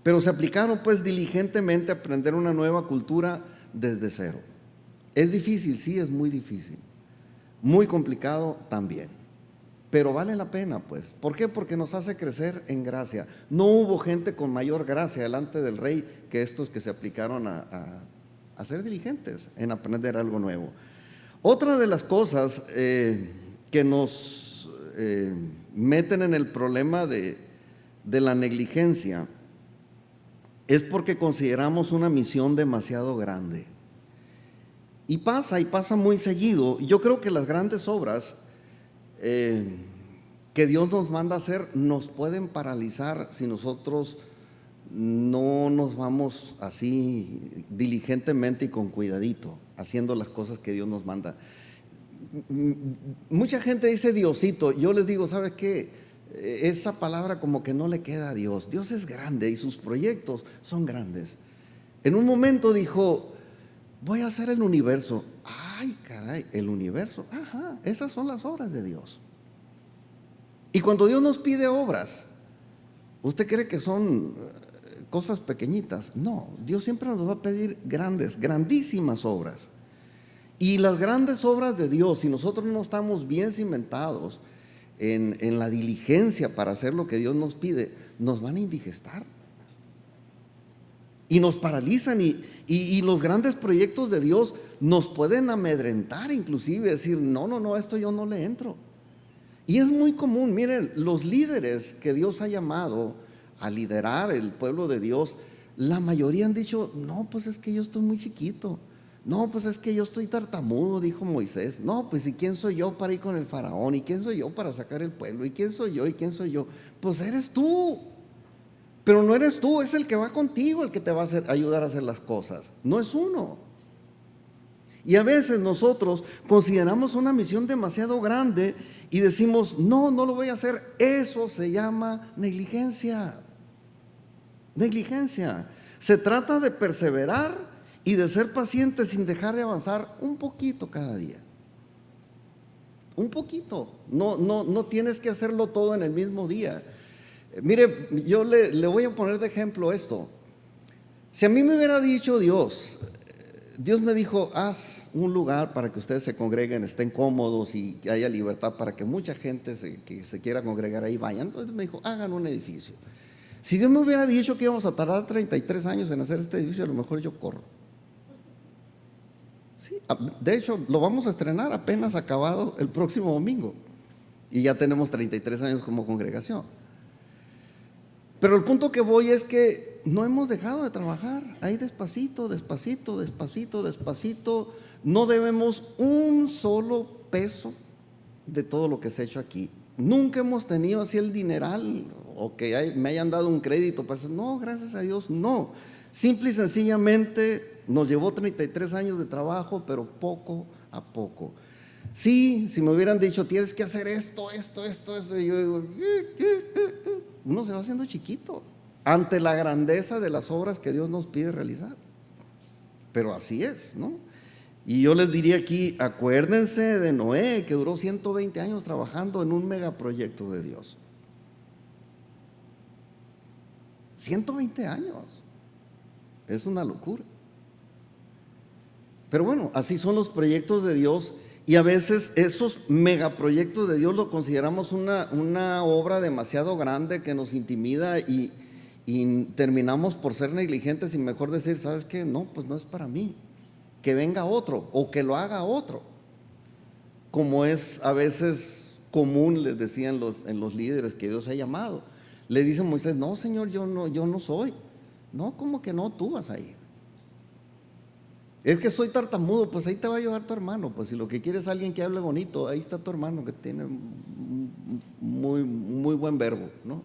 Pero se aplicaron pues diligentemente a aprender una nueva cultura desde cero. Es difícil, sí, es muy difícil. Muy complicado también. Pero vale la pena pues. ¿Por qué? Porque nos hace crecer en gracia. No hubo gente con mayor gracia delante del rey que estos que se aplicaron a ser diligentes en aprender algo nuevo. Otra de las cosas que nos meten en el problema de la negligencia es porque consideramos una misión demasiado grande. Y pasa muy seguido. Yo creo que las grandes obras que Dios nos manda a hacer nos pueden paralizar si nosotros no nos vamos así diligentemente y con cuidadito haciendo las cosas que Dios nos manda. Mucha gente dice Diosito. Yo les digo, ¿sabes qué? Esa palabra como que no le queda a Dios. Dios es grande y sus proyectos son grandes. En un momento dijo, voy a hacer el universo. Ay, caray, el universo. Ajá, esas son las obras de Dios. Y cuando Dios nos pide obras, ¿usted cree que son cosas pequeñitas? No, Dios siempre nos va a pedir grandes, grandísimas obras. Y las grandes obras de Dios, si nosotros no estamos bien cimentados en la diligencia para hacer lo que Dios nos pide, nos van a indigestar y nos paralizan, y los grandes proyectos de Dios nos pueden amedrentar, inclusive decir, no, esto yo no le entro. Y es muy común, miren, los líderes que Dios ha llamado a liderar el pueblo de Dios, la mayoría han dicho, no, pues es que yo estoy muy chiquito. No, pues es que yo estoy tartamudo, dijo Moisés. No, pues ¿y quién soy yo para ir con el faraón? ¿Y quién soy yo para sacar el pueblo? ¿Y quién soy yo? ¿Y quién soy yo? Pues eres tú. Pero no eres tú, es el que va contigo el que te va a ayudar a hacer las cosas. No es uno. Y a veces nosotros consideramos una misión demasiado grande y decimos, no lo voy a hacer. Eso se llama negligencia. Negligencia. Se trata de perseverar y de ser paciente sin dejar de avanzar un poquito cada día. Un poquito. No tienes que hacerlo todo en el mismo día. Mire, yo le voy a poner de ejemplo esto. Si a mí me hubiera dicho Dios me dijo, haz un lugar para que ustedes se congreguen, estén cómodos y que haya libertad para que mucha gente que se quiera congregar ahí vayan. Entonces me dijo, hagan un edificio. Si Dios me hubiera dicho que íbamos a tardar 33 años en hacer este edificio, a lo mejor yo corro. Sí, de hecho, lo vamos a estrenar apenas acabado el próximo domingo. Y ya tenemos 33 años como congregación. Pero el punto que voy es que no hemos dejado de trabajar. Ahí despacito. No debemos un solo peso de todo lo que se ha hecho aquí. Nunca hemos tenido así el dineral o que me hayan dado un crédito para eso. No, gracias a Dios, no. Simple y sencillamente nos llevó 33 años de trabajo, pero poco a poco. Sí, si me hubieran dicho, tienes que hacer esto, y yo digo, uno se va haciendo chiquito ante la grandeza de las obras que Dios nos pide realizar. Pero así es, ¿no? Y yo les diría aquí, acuérdense de Noé, que duró 120 años trabajando en un megaproyecto de Dios. 120 años. Es una locura. Pero bueno, así son los proyectos de Dios, y a veces esos megaproyectos de Dios lo consideramos una obra demasiado grande que nos intimida, y terminamos por ser negligentes y mejor decir, ¿sabes qué? No, pues no es para mí, que venga otro o que lo haga otro. Como es a veces común, les decían en los líderes que Dios ha llamado. Le dice Moisés, no, Señor, yo no soy. No, ¿cómo que no? Tú vas a ir. Es que soy tartamudo, pues ahí te va a ayudar tu hermano. Pues si lo que quieres es alguien que hable bonito, ahí está tu hermano que tiene muy buen verbo, ¿no?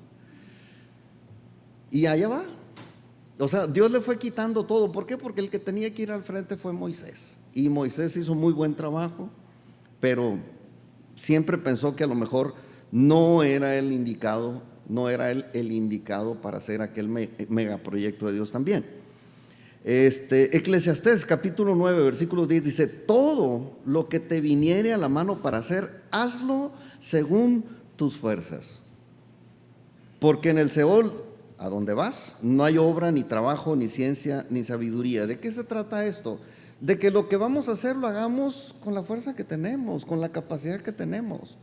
Y allá va. O sea, Dios le fue quitando todo. ¿Por qué? Porque el que tenía que ir al frente fue Moisés. Y Moisés hizo muy buen trabajo, pero siempre pensó que a lo mejor no era el indicado, no era él el indicado para hacer aquel megaproyecto de Dios también. Eclesiastés capítulo 9 versículo 10 dice, todo lo que te viniere a la mano para hacer, hazlo según tus fuerzas, porque en el Seol, a donde vas, no hay obra, ni trabajo, ni ciencia, ni sabiduría. ¿De qué se trata esto? De que lo que vamos a hacer lo hagamos con la fuerza que tenemos, con la capacidad que tenemos.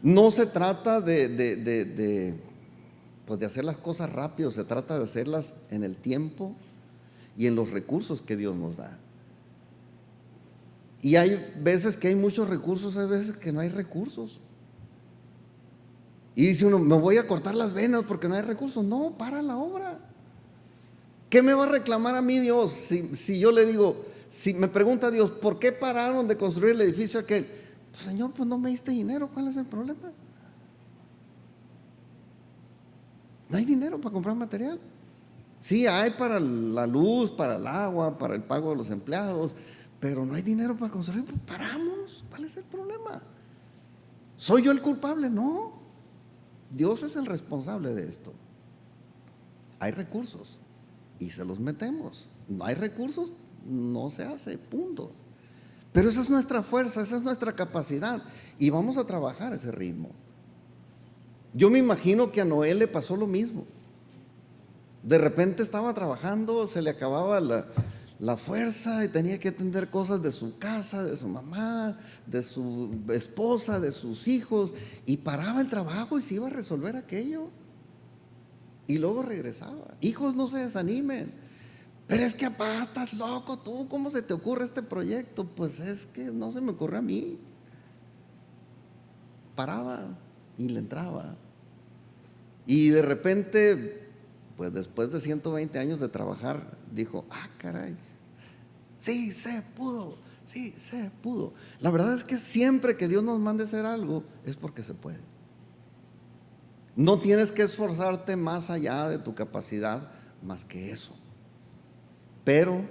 No se trata de hacer las cosas rápido, se trata de hacerlas en el tiempo y en los recursos que Dios nos da. Y hay veces que hay muchos recursos, hay veces que no hay recursos. Y dice uno, me voy a cortar las venas porque no hay recursos. No, para la obra. ¿Qué me va a reclamar a mí Dios? Si yo le digo, si me pregunta Dios, ¿por qué pararon de construir el edificio aquel? Pues Señor, pues no me diste dinero, ¿cuál es el problema? No hay dinero para comprar material. Sí, hay para la luz, para el agua, para el pago de los empleados, pero no hay dinero para construir. Pues paramos, ¿cuál es el problema? ¿Soy yo el culpable? No, Dios es el responsable de esto. Hay recursos y se los metemos. No hay recursos, no se hace, punto. Pero esa es nuestra fuerza, esa es nuestra capacidad, y vamos a trabajar a ese ritmo. Yo me imagino que a Noé le pasó lo mismo. De repente estaba trabajando, se le acababa la fuerza y tenía que atender cosas de su casa, de su mamá, de su esposa, de sus hijos, y paraba el trabajo y se iba a resolver aquello. Y luego regresaba. Hijos, no se desanimen. Pero es que, papá, estás loco tú, ¿cómo se te ocurre este proyecto? Pues es que no se me ocurre a mí. Paraba y le entraba. Y de repente, pues después de 120 años de trabajar, dijo, caray, sí se pudo, sí se pudo. La verdad es que siempre que Dios nos mande hacer algo, es porque se puede. No tienes que esforzarte más allá de tu capacidad, más que eso. Pero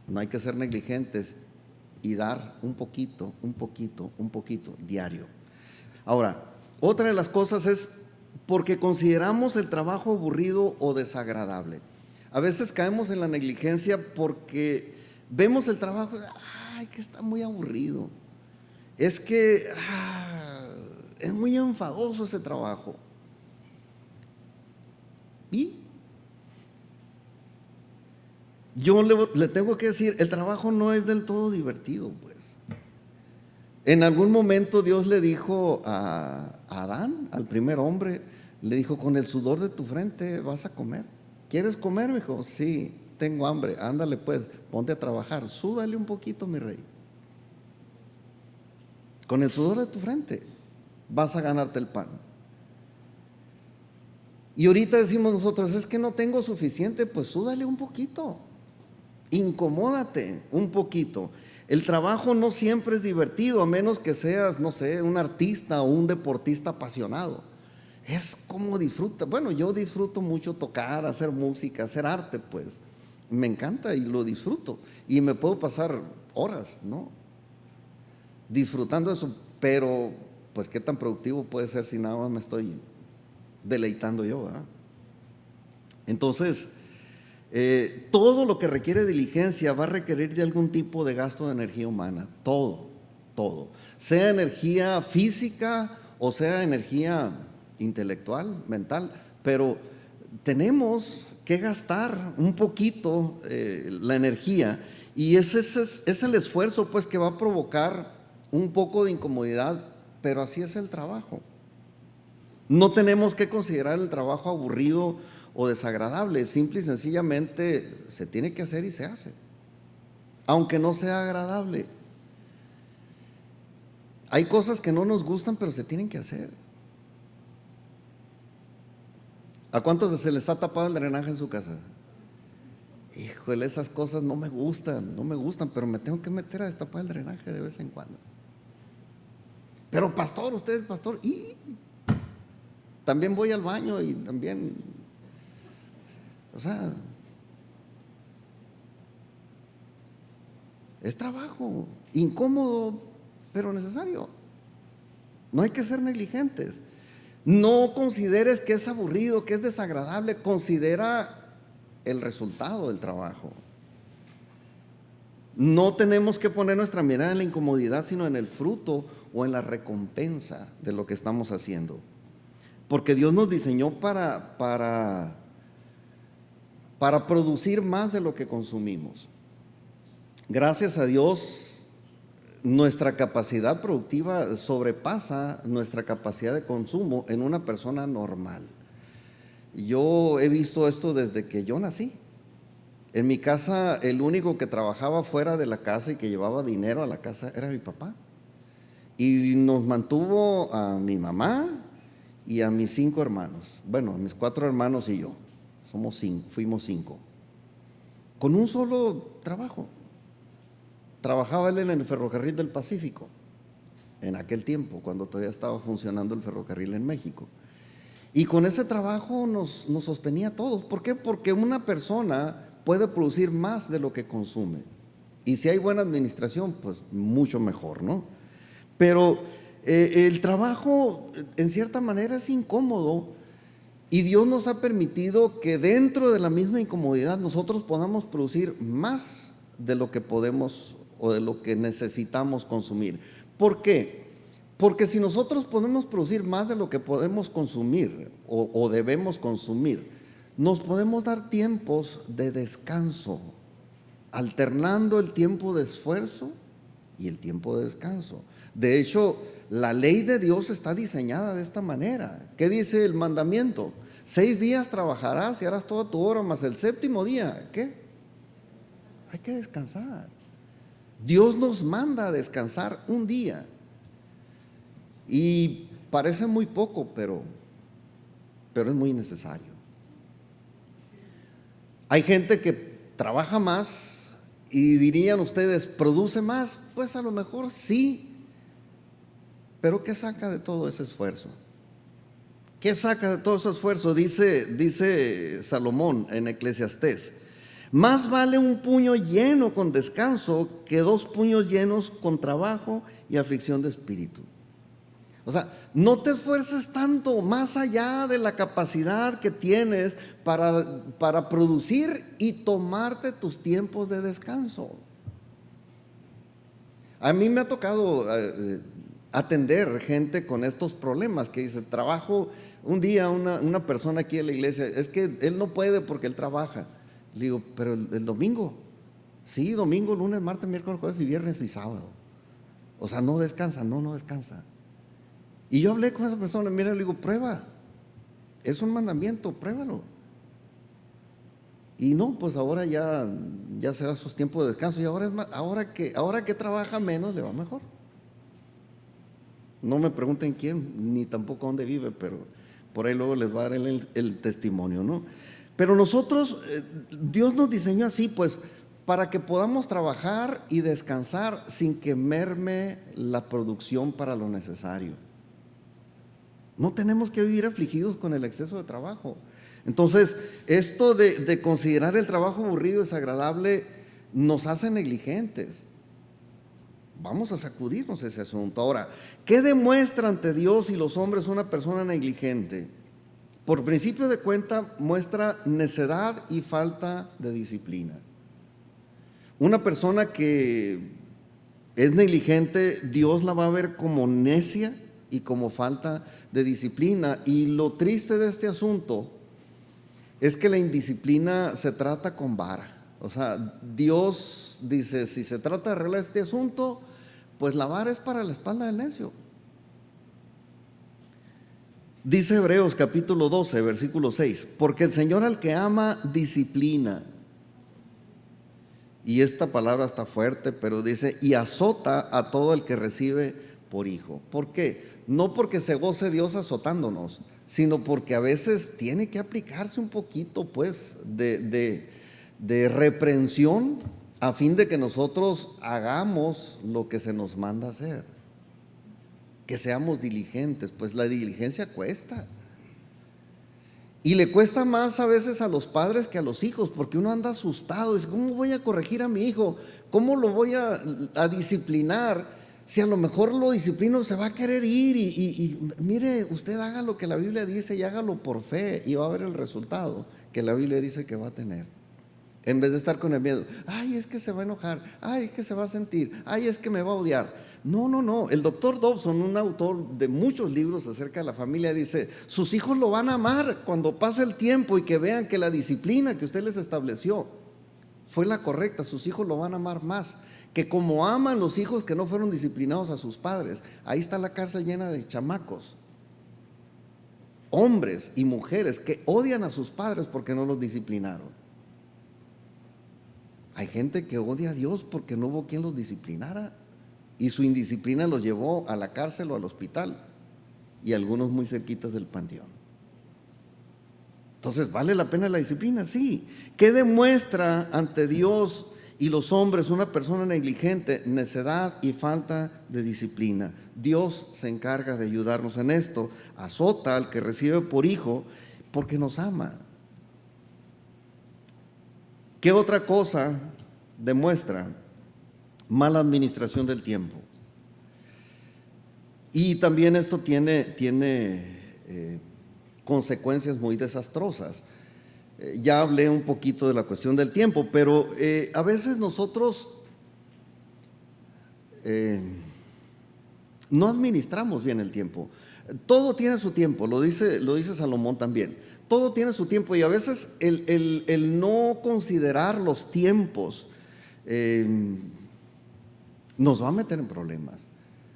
no hay que ser negligentes y dar un poquito diario. Ahora, otra de las cosas es porque consideramos el trabajo aburrido o desagradable. A veces caemos en la negligencia porque vemos el trabajo, que está muy aburrido. Es que es muy enfadoso ese trabajo. ¿Y? Yo le tengo que decir, el trabajo no es del todo divertido, pues. En algún momento Dios le dijo a Adán, al primer hombre, le dijo, con el sudor de tu frente vas a comer. ¿Quieres comer, mijo? Sí, tengo hambre. Ándale pues, ponte a trabajar, súdale un poquito, mi rey. Con el sudor de tu frente vas a ganarte el pan. Y ahorita decimos nosotros, es que no tengo suficiente, pues súdale un poquito. Incomódate un poquito. El trabajo no siempre es divertido, a menos que seas, no sé, un artista o un deportista apasionado. Es como disfruta. Bueno, yo disfruto mucho tocar, hacer música, hacer arte, pues. Me encanta y lo disfruto. Y me puedo pasar horas, ¿no? Disfrutando eso, pero pues qué tan productivo puede ser si nada más me estoy deleitando yo, ¿verdad? Entonces, todo lo que requiere diligencia va a requerir de algún tipo de gasto de energía humana, todo, sea energía física o sea energía intelectual, mental, pero tenemos que gastar un poquito la energía, y ese es el esfuerzo pues que va a provocar un poco de incomodidad, pero así es el trabajo. No tenemos que considerar el trabajo aburrido o desagradable, simple y sencillamente se tiene que hacer y se hace, aunque no sea agradable. Hay cosas que no nos gustan, pero se tienen que hacer. ¿A cuántos se les ha tapado el drenaje en su casa? Híjole, esas cosas no me gustan, pero me tengo que meter a destapar el drenaje de vez en cuando. Pero pastor, usted es pastor, y también voy al baño y también, o sea, es trabajo, incómodo, pero necesario. No hay que ser negligentes. No consideres que es aburrido, que es desagradable, considera el resultado del trabajo. No tenemos que poner nuestra mirada en la incomodidad, sino en el fruto o en la recompensa de lo que estamos haciendo. Porque Dios nos diseñó para producir más de lo que consumimos. Gracias a Dios, nuestra capacidad productiva sobrepasa nuestra capacidad de consumo en una persona normal. Yo he visto esto desde que yo nací. En mi casa, el único que trabajaba fuera de la casa y que llevaba dinero a la casa era mi papá. Y nos mantuvo a mi mamá y a mis 5 hermanos. Bueno, a mis 4 hermanos y yo. Fuimos 5. Con un solo trabajo. Trabajaba él en el ferrocarril del Pacífico, en aquel tiempo, cuando todavía estaba funcionando el ferrocarril en México. Y con ese trabajo nos sostenía a todos. ¿Por qué? Porque una persona puede producir más de lo que consume. Y si hay buena administración, pues mucho mejor, ¿no? Pero el trabajo, en cierta manera, es incómodo, y Dios nos ha permitido que dentro de la misma incomodidad nosotros podamos producir más de lo que podemos o de lo que necesitamos consumir. ¿Por qué? Porque si nosotros podemos producir más de lo que podemos consumir o debemos consumir, nos podemos dar tiempos de descanso, alternando el tiempo de esfuerzo y el tiempo de descanso. De hecho, la ley de Dios está diseñada de esta manera. ¿Qué dice el mandamiento? 6 días trabajarás y harás toda tu obra, mas el séptimo día, ¿qué? Hay que descansar. Dios nos manda a descansar un día. Y parece muy poco, pero es muy necesario. Hay gente que trabaja más y dirían ustedes, ¿produce más? Pues a lo mejor sí, pero ¿qué saca de todo ese esfuerzo? ¿Qué saca de todo ese esfuerzo? Dice Salomón en Eclesiastés: más vale un puño lleno con descanso que 2 puños llenos con trabajo y aflicción de espíritu. O sea, no te esfuerces tanto más allá de la capacidad que tienes para producir y tomarte tus tiempos de descanso. A mí me ha tocado atender gente con estos problemas que dice, trabajo un día, una persona aquí en la iglesia, es que él no puede porque él trabaja. Le digo, pero el domingo, sí, domingo, lunes, martes, miércoles, jueves y viernes y sábado. O sea, no descansa, no descansa. Y yo hablé con esa persona, mira, le digo, prueba, es un mandamiento, pruébalo. Y no, pues ahora ya se da sus tiempos de descanso, y ahora que trabaja menos le va mejor. No me pregunten quién, ni tampoco dónde vive, pero por ahí luego les va a dar el testimonio, ¿no? Pero nosotros, Dios nos diseñó así, pues, para que podamos trabajar y descansar sin que merme la producción para lo necesario. No tenemos que vivir afligidos con el exceso de trabajo. Entonces, esto de considerar el trabajo aburrido y desagradable nos hace negligentes. Vamos a sacudirnos ese asunto. Ahora, ¿qué demuestra ante Dios y los hombres una persona negligente? Por principio de cuenta, muestra necedad y falta de disciplina. Una persona que es negligente, Dios la va a ver como necia y como falta de disciplina. Y lo triste de este asunto es que la indisciplina se trata con vara. O sea, Dios dice, si se trata de arreglar este asunto, pues la vara es para la espalda del necio. Dice Hebreos capítulo 12, versículo 6, porque el Señor al que ama disciplina. Y esta palabra está fuerte, pero dice, y azota a todo el que recibe por hijo. ¿Por qué? No porque se goce Dios azotándonos, sino porque a veces tiene que aplicarse un poquito, pues, de reprensión a fin de que nosotros hagamos lo que se nos manda hacer. Que seamos diligentes, pues la diligencia cuesta. Y le cuesta más a veces a los padres que a los hijos, porque uno anda asustado, dice, ¿cómo voy a corregir a mi hijo? ¿Cómo lo voy a disciplinar? Si a lo mejor lo disciplino se va a querer ir y mire, usted haga lo que la Biblia dice y hágalo por fe y va a ver el resultado que la Biblia dice que va a tener. En vez de estar con el miedo, ay, es que se va a enojar, ay, es que se va a sentir, ay, es que me va a odiar. No. El doctor Dobson, un autor de muchos libros acerca de la familia, dice, sus hijos lo van a amar cuando pase el tiempo y que vean que la disciplina que usted les estableció fue la correcta. Sus hijos lo van a amar más. Que como aman los hijos que no fueron disciplinados a sus padres. Ahí está la cárcel llena de chamacos, hombres y mujeres que odian a sus padres porque no los disciplinaron. Hay gente que odia a Dios porque no hubo quien los disciplinara y su indisciplina los llevó a la cárcel o al hospital y algunos muy cerquitas del panteón. Entonces, ¿vale la pena la disciplina? Sí. ¿Qué demuestra ante Dios y los hombres una persona negligente? Necedad y falta de disciplina. Dios se encarga de ayudarnos en esto. Azota al que recibe por hijo porque nos ama. ¿Qué otra cosa demuestra? Mala administración del tiempo. Y también esto tiene consecuencias muy desastrosas. Ya hablé un poquito de la cuestión del tiempo, pero a veces nosotros no administramos bien el tiempo. Todo tiene su tiempo, lo dice Salomón también. Todo tiene su tiempo y a veces el no considerar los tiempos nos va a meter en problemas.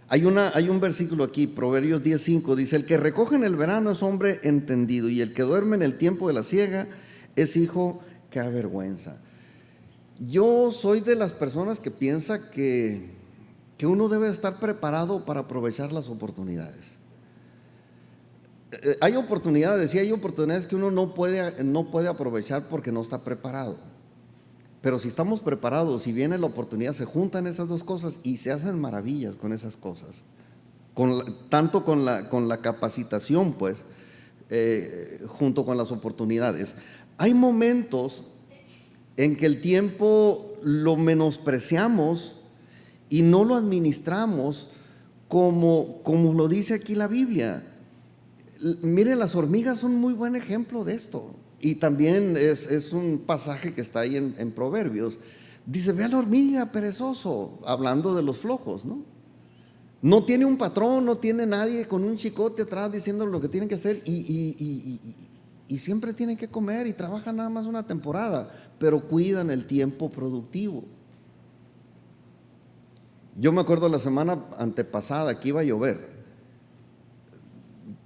Hay un versículo aquí, Proverbios 10:5, dice, el que recoge en el verano es hombre entendido y el que duerme en el tiempo de la siega es hijo que avergüenza. Yo soy de las personas que piensa que uno debe estar preparado para aprovechar las oportunidades. Hay oportunidades, sí hay oportunidades que uno no puede aprovechar porque no está preparado. Pero si estamos preparados, si viene la oportunidad, se juntan esas dos cosas y se hacen maravillas con esas cosas. Tanto con la capacitación, pues, junto con las oportunidades. Hay momentos en que el tiempo lo menospreciamos y no lo administramos como lo dice aquí la Biblia. Miren, las hormigas son muy buen ejemplo de esto. Y también es un pasaje que está ahí en Proverbios. Dice, ve a la hormiga, perezoso, hablando de los flojos, ¿no? No tiene un patrón, no tiene nadie con un chicote atrás diciéndole lo que tienen que hacer y siempre tienen que comer y trabajan nada más una temporada, pero cuidan el tiempo productivo. Yo me acuerdo la semana antepasada que iba a llover.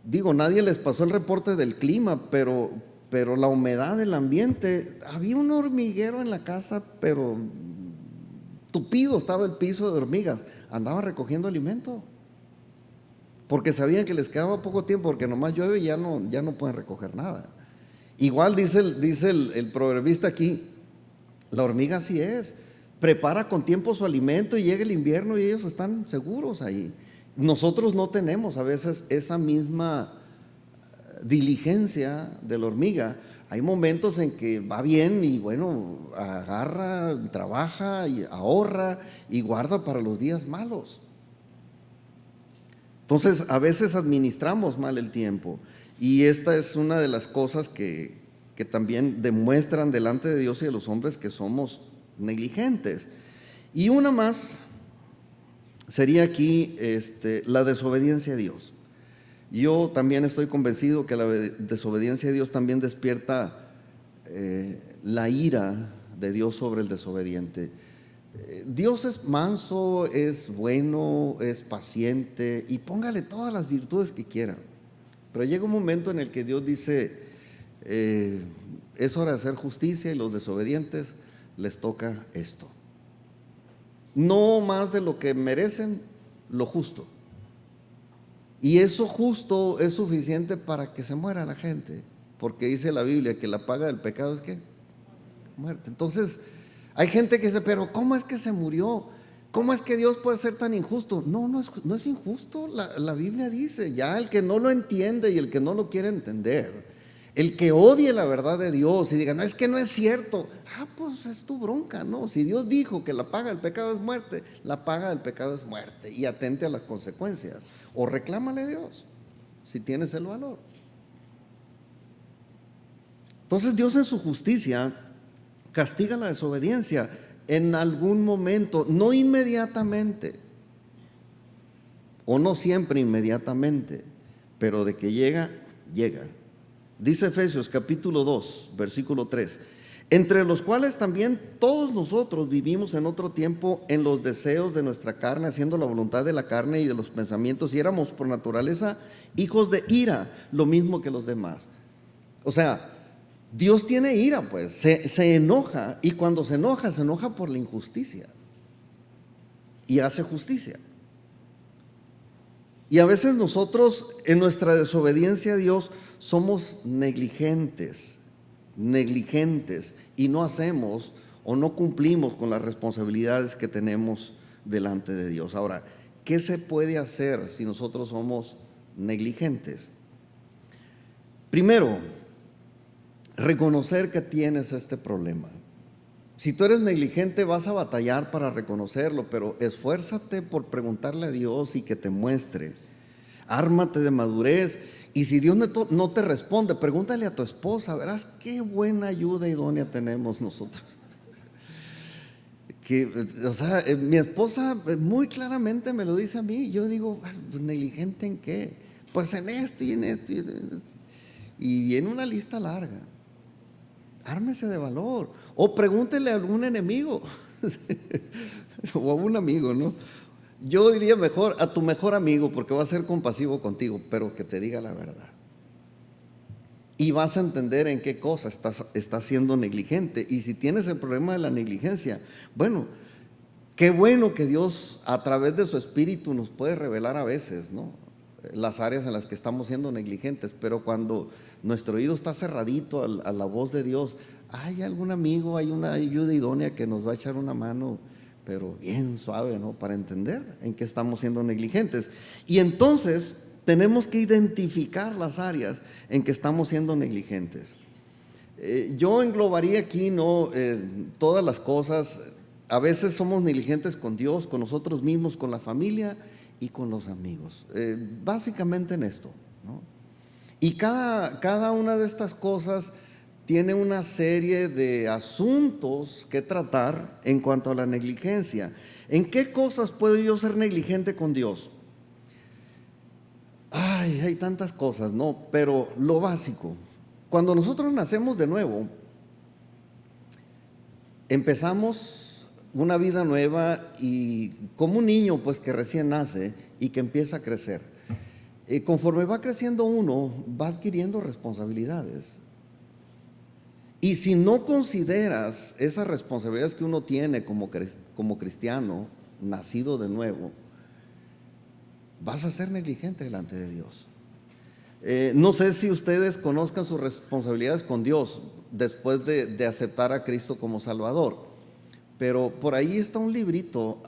Digo, nadie les pasó el reporte del clima, pero la humedad del ambiente, había un hormiguero en la casa, pero tupido estaba el piso de hormigas. Andaba recogiendo alimento, porque sabían que les quedaba poco tiempo, porque nomás llueve y ya no pueden recoger nada. Igual dice el proverbista aquí, la hormiga así es, prepara con tiempo su alimento y llega el invierno y ellos están seguros ahí. Nosotros no tenemos a veces esa misma diligencia de la hormiga. Hay momentos en que va bien y bueno, agarra, trabaja y ahorra y guarda para los días malos. Entonces a veces administramos mal el tiempo y esta es una de las cosas que también demuestran delante de Dios y de los hombres que somos negligentes. Y una más sería aquí la desobediencia a Dios. Yo también estoy convencido que la desobediencia a Dios también despierta la ira de Dios sobre el desobediente. Dios es manso, es bueno, es paciente y póngale todas las virtudes que quiera. Pero llega un momento en el que Dios dice, es hora de hacer justicia y los desobedientes les toca esto. No más de lo que merecen, lo justo. Y eso justo es suficiente para que se muera la gente, porque dice la Biblia que la paga del pecado es ¿qué? Muerte. Entonces, hay gente que dice, pero ¿cómo es que se murió? ¿Cómo es que Dios puede ser tan injusto? No es injusto. La Biblia dice, ya el que no lo entiende y el que no lo quiere entender, el que odie la verdad de Dios y diga, no, es que no es cierto, pues es tu bronca, ¿no? Si Dios dijo que la paga del pecado es muerte, la paga del pecado es muerte, y atente a las consecuencias, o reclámale a Dios, si tienes el valor. Entonces Dios en su justicia castiga la desobediencia en algún momento, no inmediatamente, o no siempre inmediatamente, pero de que llega, llega. Dice Efesios capítulo 2, versículo 3, entre los cuales también todos nosotros vivimos en otro tiempo en los deseos de nuestra carne, haciendo la voluntad de la carne y de los pensamientos, y éramos por naturaleza hijos de ira, lo mismo que los demás. O sea, Dios tiene ira, pues, se enoja, y cuando se enoja por la injusticia y hace justicia. Y a veces nosotros en nuestra desobediencia a Dios somos negligentes y no hacemos o no cumplimos con las responsabilidades que tenemos delante de Dios. Ahora, ¿qué se puede hacer si nosotros somos negligentes? Primero, reconocer que tienes este problema. Si tú eres negligente, vas a batallar para reconocerlo, pero esfuérzate por preguntarle a Dios y que te muestre. Ármate de madurez, y si Dios no te responde, pregúntale a tu esposa, verás qué buena ayuda idónea tenemos nosotros. Mi esposa muy claramente me lo dice a mí, y yo digo, pues, ¿negligente en qué? Pues en esto y en esto y en una lista larga. Ármese de valor, o pregúntele a algún enemigo o a un amigo, ¿no? Yo diría mejor a tu mejor amigo, porque va a ser compasivo contigo, pero que te diga la verdad. Y vas a entender en qué cosa estás siendo negligente. Y si tienes el problema de la negligencia, bueno, qué bueno que Dios a través de su Espíritu nos puede revelar a veces, ¿no?, las áreas en las que estamos siendo negligentes. Pero cuando nuestro oído está cerradito a la voz de Dios, hay algún amigo, hay una ayuda idónea que nos va a echar una mano, pero bien suave, ¿no?, para entender en qué estamos siendo negligentes. Y entonces tenemos que identificar las áreas en que estamos siendo negligentes. Yo englobaría aquí, ¿no?, todas las cosas. A veces somos negligentes con Dios, con nosotros mismos, con la familia y con los amigos. Básicamente en esto, ¿no? Y cada una de estas cosas tiene una serie de asuntos que tratar en cuanto a la negligencia. ¿En qué cosas puedo yo ser negligente con Dios? Hay tantas cosas, ¿no? Pero lo básico, cuando nosotros nacemos de nuevo, empezamos una vida nueva, y como un niño, pues, que recién nace y que empieza a crecer. Conforme va creciendo uno, va adquiriendo responsabilidades. Y si no consideras esas responsabilidades que uno tiene como cristiano, nacido de nuevo, vas a ser negligente delante de Dios. No sé si ustedes conozcan sus responsabilidades con Dios después de aceptar a Cristo como Salvador, pero por ahí está un librito,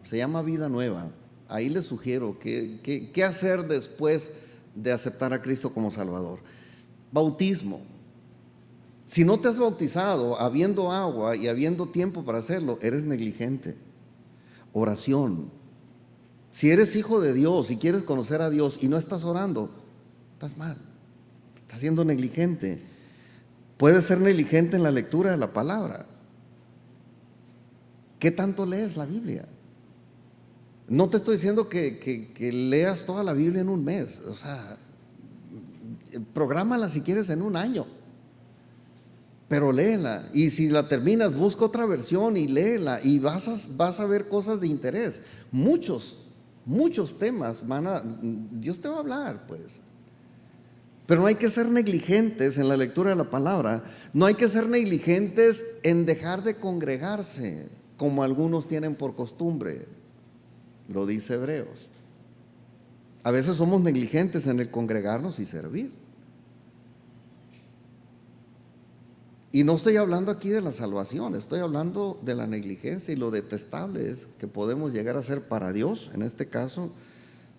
se llama Vida Nueva. Ahí les sugiero qué hacer después de aceptar a Cristo como Salvador. Bautismo. Si no te has bautizado habiendo agua y habiendo tiempo para hacerlo, eres negligente. Oración. Si eres hijo de Dios y quieres conocer a Dios y no estás orando, estás mal, estás siendo negligente. Puedes ser negligente en la lectura de la palabra. ¿Qué tanto lees la Biblia? No te estoy diciendo que leas toda la Biblia en un mes, o sea, prográmala si quieres en un año. pero léela. Y si la terminas, busca otra versión y léela y vas a ver cosas de interés. Muchos temas Dios te va a hablar, pues. Pero no hay que ser negligentes en la lectura de la palabra. No hay que ser negligentes en dejar de congregarse, como algunos tienen por costumbre. Lo dice Hebreos. A veces somos negligentes en el congregarnos y servir. Y no estoy hablando aquí de la salvación, estoy hablando de la negligencia y lo detestable es que podemos llegar a ser para Dios, en este caso,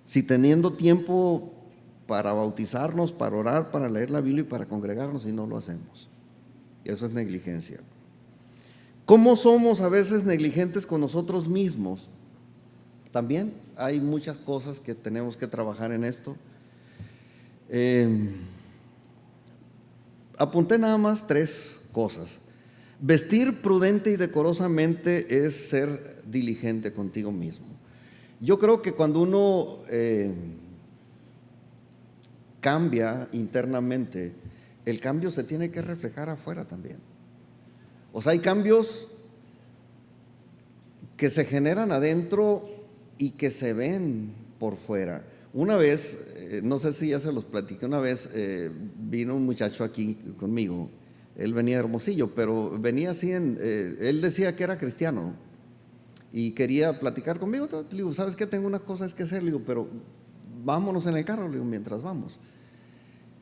si teniendo tiempo para bautizarnos, para orar, para leer la Biblia y para congregarnos, y no lo hacemos. Eso es negligencia. ¿Cómo somos a veces negligentes con nosotros mismos? También hay muchas cosas que tenemos que trabajar en esto. Apunté nada más 3 cosas. Vestir prudente y decorosamente es ser diligente contigo mismo. Yo creo que cuando uno cambia internamente, el cambio se tiene que reflejar afuera también. O sea, hay cambios que se generan adentro y que se ven por fuera. Una vez, no sé si ya se los platiqué, una vez vino un muchacho aquí conmigo. Él venía de Hermosillo, pero venía así él decía que era cristiano y quería platicar conmigo. Le digo, ¿sabes qué? Tengo unas cosas que hacer, le digo, pero vámonos en el carro, le digo, mientras vamos.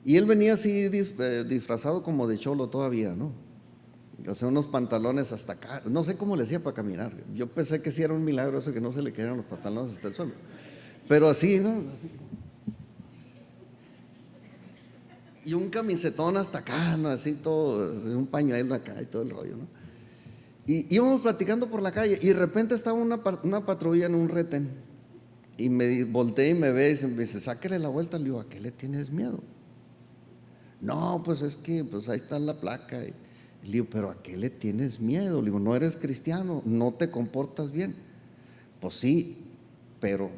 Y él venía así disfrazado como de cholo todavía, ¿no? O sea, unos pantalones hasta acá, no sé cómo le hacía para caminar. Yo pensé que sí era un milagro eso, que no se le cayeran los pantalones hasta el suelo. Pero así, ¿no? Así. Y un camisetón hasta acá, ¿no? Así todo, un pañuelo acá y todo el rollo, ¿no? Y íbamos platicando por la calle y de repente estaba una patrulla en un retén y me volteé y me ve y me dice, sáquele la vuelta. Le digo, ¿a qué le tienes miedo? No, pues es que pues ahí está la placa. Le digo, ¿pero a qué le tienes miedo? Le digo, no eres cristiano, no te comportas bien. Pues sí, pero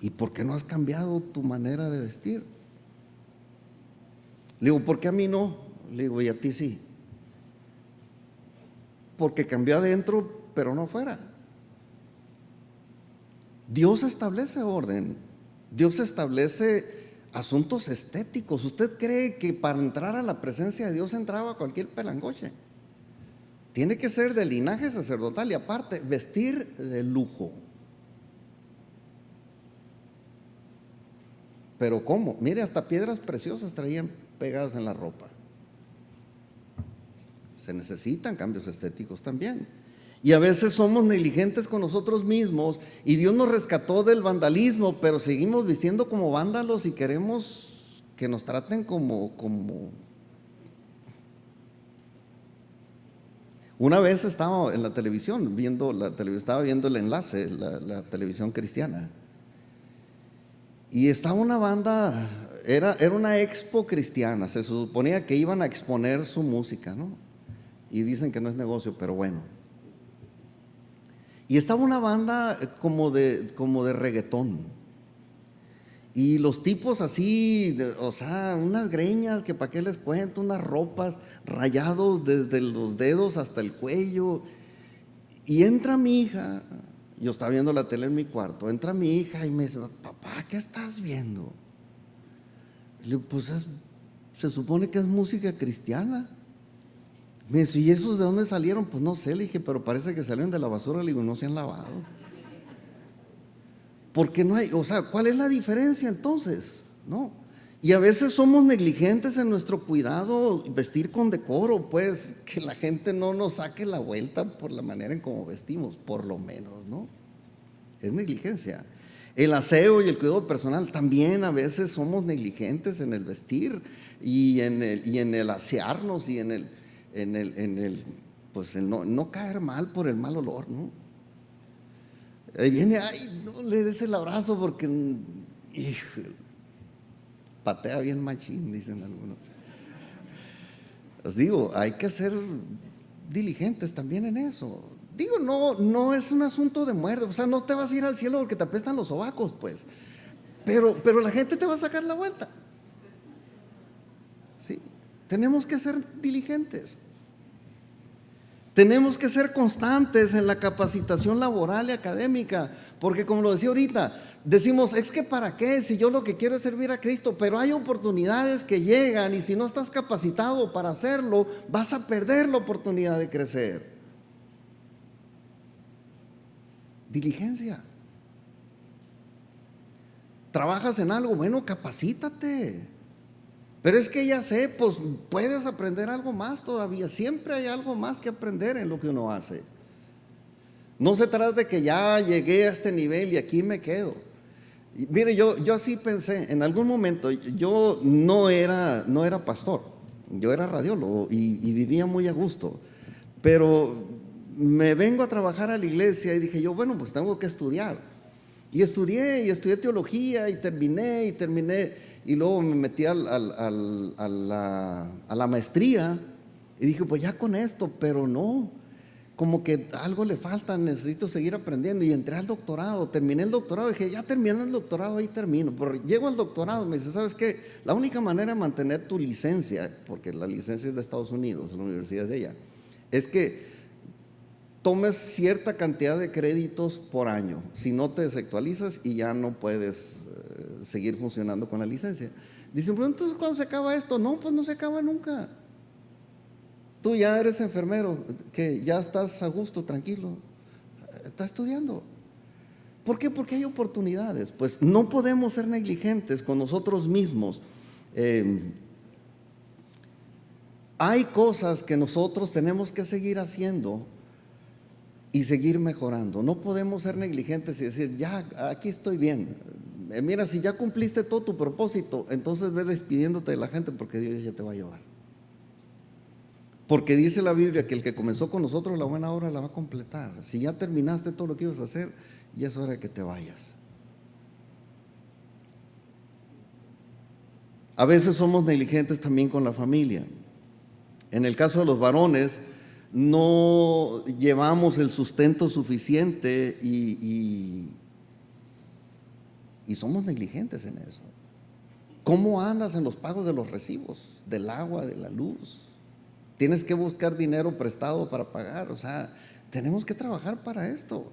¿y por qué no has cambiado tu manera de vestir? Le digo, ¿por qué a mí no? Le digo, y a ti sí. Porque cambió adentro, pero no afuera. Dios establece orden. Dios establece asuntos estéticos. ¿Usted cree que para entrar a la presencia de Dios entraba cualquier pelangoche? Tiene que ser de linaje sacerdotal y aparte vestir de lujo. Pero ¿cómo? Mire, hasta piedras preciosas traían pegadas en la ropa. Se necesitan cambios estéticos también. Y a veces somos negligentes con nosotros mismos y Dios nos rescató del vandalismo, pero seguimos vistiendo como vándalos y queremos que nos traten como... Una vez estaba en la televisión estaba viendo el enlace, la televisión cristiana. Y estaba una banda, era una expo cristiana, se suponía que iban a exponer su música, ¿no? Y dicen que no es negocio, pero bueno. Y estaba una banda como de reggaetón. Y los tipos así, o sea, unas greñas que para qué les cuento, unas ropas rayados desde los dedos hasta el cuello. Y entra mi hija, yo estaba viendo la tele en mi cuarto, entra mi hija y me dice, papá, ¿qué estás viendo? Le digo, pues se supone que es música cristiana. Me dice, ¿y esos de dónde salieron? Pues no sé, le dije, pero parece que salieron de la basura. Le digo, no se han lavado. Porque no hay, o sea, ¿cuál es la diferencia entonces? No. Y a veces somos negligentes en nuestro cuidado, vestir con decoro, pues, que la gente no nos saque la vuelta por la manera en cómo vestimos, por lo menos, ¿no? Es negligencia. El aseo y el cuidado personal también a veces somos negligentes en el vestir y en el asearnos y en el pues el no caer mal por el mal olor, ¿no? Ahí viene, ay, no le des el abrazo porque patea bien machín, dicen algunos. Os digo, hay que ser diligentes también en eso. Digo, no es un asunto de muerte, o sea, no te vas a ir al cielo porque te apestan los sobacos, pues. Pero la gente te va a sacar la vuelta. Sí. Tenemos que ser diligentes. Tenemos que ser constantes en la capacitación laboral y académica, porque como lo decía ahorita, decimos, es que ¿para qué? Si yo lo que quiero es servir a Cristo, pero hay oportunidades que llegan y si no estás capacitado para hacerlo, vas a perder la oportunidad de crecer. Diligencia. ¿Trabajas en algo? Bueno, capacítate. Pero es que ya sé, pues puedes aprender algo más todavía. Siempre hay algo más que aprender en lo que uno hace. No se trata de que ya llegué a este nivel y aquí me quedo. Y mire, yo así pensé. En algún momento yo no era pastor. Yo era radiólogo y vivía muy a gusto. Pero me vengo a trabajar a la iglesia y dije yo, bueno, pues tengo que estudiar. Y estudié teología y terminé. Y luego me metí a la maestría y dije, pues ya con esto, pero no, como que algo le falta, necesito seguir aprendiendo. Y entré al doctorado, terminé el doctorado, dije, ya terminé el doctorado, ahí termino. Pero llego al doctorado, me dice, ¿sabes qué? La única manera de mantener tu licencia, porque la licencia es de Estados Unidos, la universidad es de allá, es que tomes cierta cantidad de créditos por año. Si no te desactualizas y ya no puedes seguir funcionando con la licencia. Dicen, pero entonces ¿cuándo se acaba esto? No, pues no se acaba nunca. Tú ya eres enfermero, que ya estás a gusto, tranquilo, estás estudiando. ¿Por qué? Porque hay oportunidades. Pues no podemos ser negligentes con nosotros mismos. Hay cosas que nosotros tenemos que seguir haciendo y seguir mejorando. No podemos ser negligentes y decir, ya, aquí estoy bien. Mira, si ya cumpliste todo tu propósito, entonces ve despidiéndote de la gente porque Dios ya te va a llevar. Porque dice la Biblia que el que comenzó con nosotros la buena obra la va a completar. Si ya terminaste todo lo que ibas a hacer, ya es hora de que te vayas. A veces somos negligentes también con la familia. En el caso de los varones, no llevamos el sustento suficiente y somos negligentes en eso. ¿Cómo andas en los pagos de los recibos, del agua, de la luz? Tienes que buscar dinero prestado para pagar. O sea, tenemos que trabajar para esto.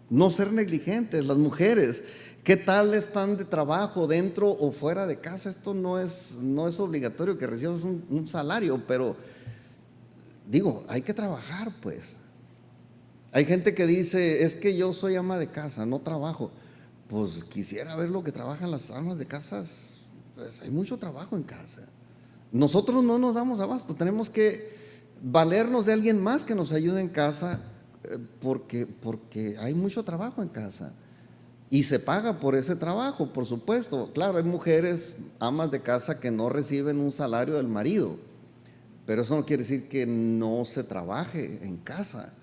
No ser negligentes. Las mujeres, ¿qué tal están de trabajo dentro o fuera de casa? Esto no es obligatorio que recibas un salario, pero digo, hay que trabajar, pues. Hay gente que dice, es que yo soy ama de casa, no trabajo. Pues quisiera ver lo que trabajan las amas de casas. Pues hay mucho trabajo en casa. Nosotros no nos damos abasto, tenemos que valernos de alguien más que nos ayude en casa, porque hay mucho trabajo en casa. Y se paga por ese trabajo, por supuesto. Claro, hay mujeres, amas de casa, que no reciben un salario del marido. Pero eso no quiere decir que no se trabaje en casa.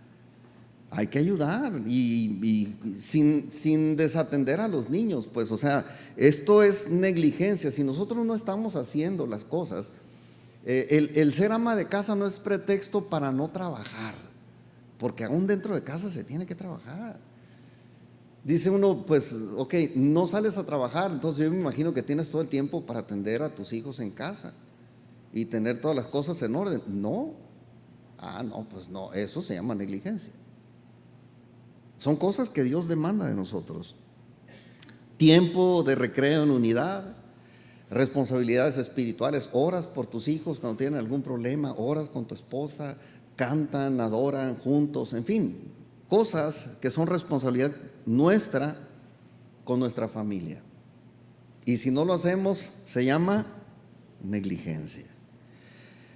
Hay que ayudar y sin desatender a los niños, pues, o sea, esto es negligencia. Si nosotros no estamos haciendo las cosas, el ser ama de casa no es pretexto para no trabajar, porque aún dentro de casa se tiene que trabajar. Dice uno, pues, ok, no sales a trabajar, entonces yo me imagino que tienes todo el tiempo para atender a tus hijos en casa y tener todas las cosas en orden. No, no, pues no, eso se llama negligencia. Son cosas que Dios demanda de nosotros. Tiempo de recreo en unidad, responsabilidades espirituales, oras por tus hijos cuando tienen algún problema, oras con tu esposa, cantan, adoran juntos, en fin, cosas que son responsabilidad nuestra con nuestra familia. Y si no lo hacemos, se llama negligencia.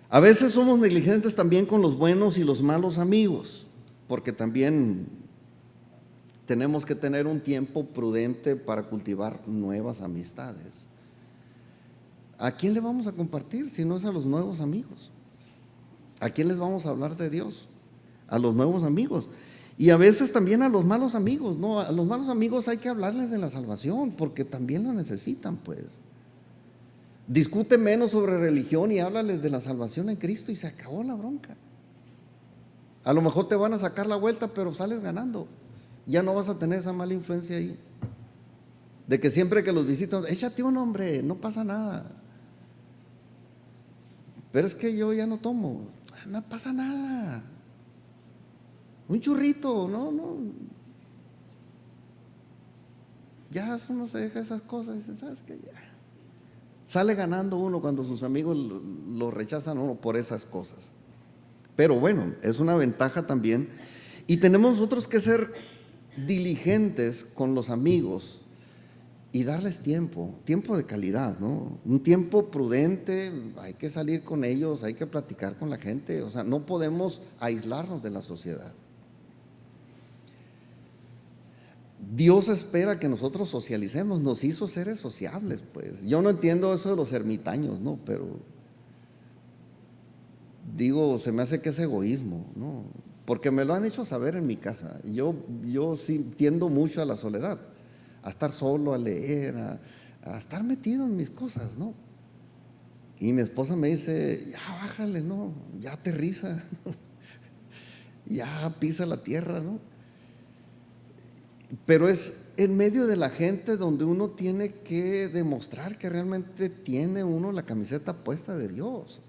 A veces somos negligentes también con los buenos y los malos amigos, porque también tenemos que tener un tiempo prudente para cultivar nuevas amistades. ¿A quién le vamos a compartir si no es a los nuevos amigos? ¿A quién les vamos a hablar de Dios? A los nuevos amigos. Y a veces también a los malos amigos, ¿no? A los malos amigos hay que hablarles de la salvación, porque también lo necesitan, pues. Discute menos sobre religión y háblales de la salvación en Cristo y se acabó la bronca. A lo mejor te van a sacar la vuelta, pero sales ganando. Ya no vas a tener esa mala influencia ahí. De que siempre que los visitan, échate un hombre, no pasa nada. pero es que yo ya no tomo. No pasa nada. Un churrito, no. Ya uno se deja esas cosas y dice, ¿sabes qué? Ya. Sale ganando uno cuando sus amigos lo rechazan a uno por esas cosas. Pero bueno, es una ventaja también. Y tenemos nosotros que ser diligentes con los amigos y darles tiempo de calidad, ¿no? Un tiempo prudente, hay que salir con ellos, hay que platicar con la gente, o sea, no podemos aislarnos de la sociedad. Dios espera que nosotros socialicemos, nos hizo seres sociables, pues. Yo no entiendo eso de los ermitaños, ¿no? Pero digo, se me hace que es egoísmo, ¿no? Porque me lo han hecho saber en mi casa. Yo sí tiendo mucho a la soledad, a estar solo, a leer, a estar metido en mis cosas, ¿no? Y mi esposa me dice, ya bájale, ¿no? Ya aterriza, ya pisa la tierra, ¿no? Pero es en medio de la gente donde uno tiene que demostrar que realmente tiene uno la camiseta puesta de Dios.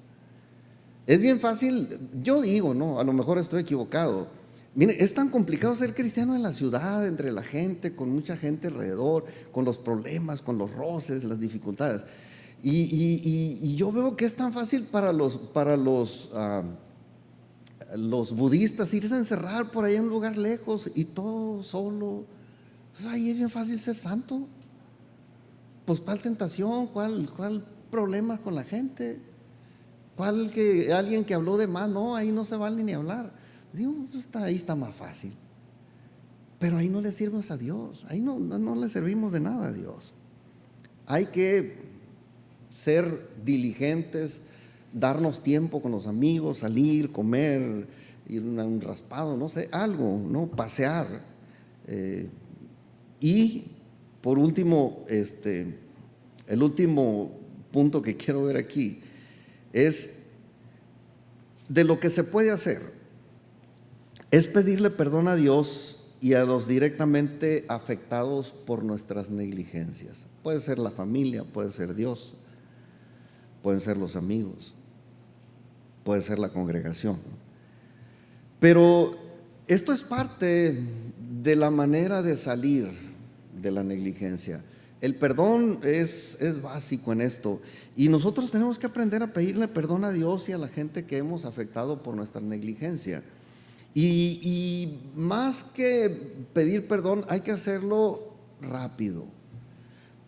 Es bien fácil, yo digo, no, a lo mejor estoy equivocado. Mire, es tan complicado ser cristiano en la ciudad, entre la gente, con mucha gente alrededor, con los problemas, con los roces, las dificultades. Y yo veo que es tan fácil para los budistas irse a encerrar por ahí en un lugar lejos y todo solo. Pues ahí es bien fácil ser santo. Pues ¿cuál tentación? ¿Cuál problema con la gente? ¿Cuál que alguien que habló de más? No, ahí no se vale ni hablar. Digo, pues ahí está más fácil. Pero ahí no le sirves a Dios, ahí no le servimos de nada a Dios. Hay que ser diligentes, darnos tiempo con los amigos, salir, comer, ir a un raspado, no sé, algo, ¿no? Pasear. Y por último, el último punto que quiero ver aquí es de lo que se puede hacer, es pedirle perdón a Dios y a los directamente afectados por nuestras negligencias. Puede ser la familia, puede ser Dios, pueden ser los amigos, puede ser la congregación. Pero esto es parte de la manera de salir de la negligencia. El perdón es básico en esto, y nosotros tenemos que aprender a pedirle perdón a Dios y a la gente que hemos afectado por nuestra negligencia. Y más que pedir perdón, hay que hacerlo rápido,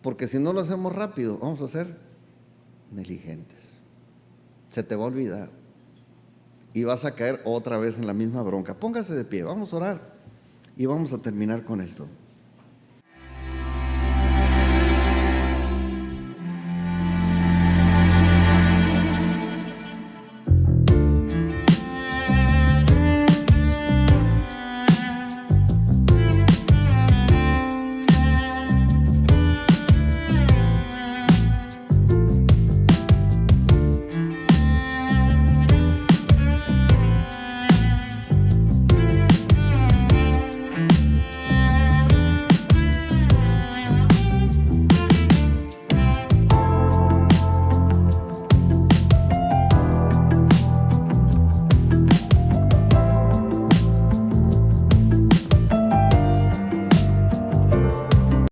porque si no lo hacemos rápido, vamos a ser negligentes. Se te va a olvidar y vas a caer otra vez en la misma bronca. Póngase de pie, vamos a orar y vamos a terminar con esto.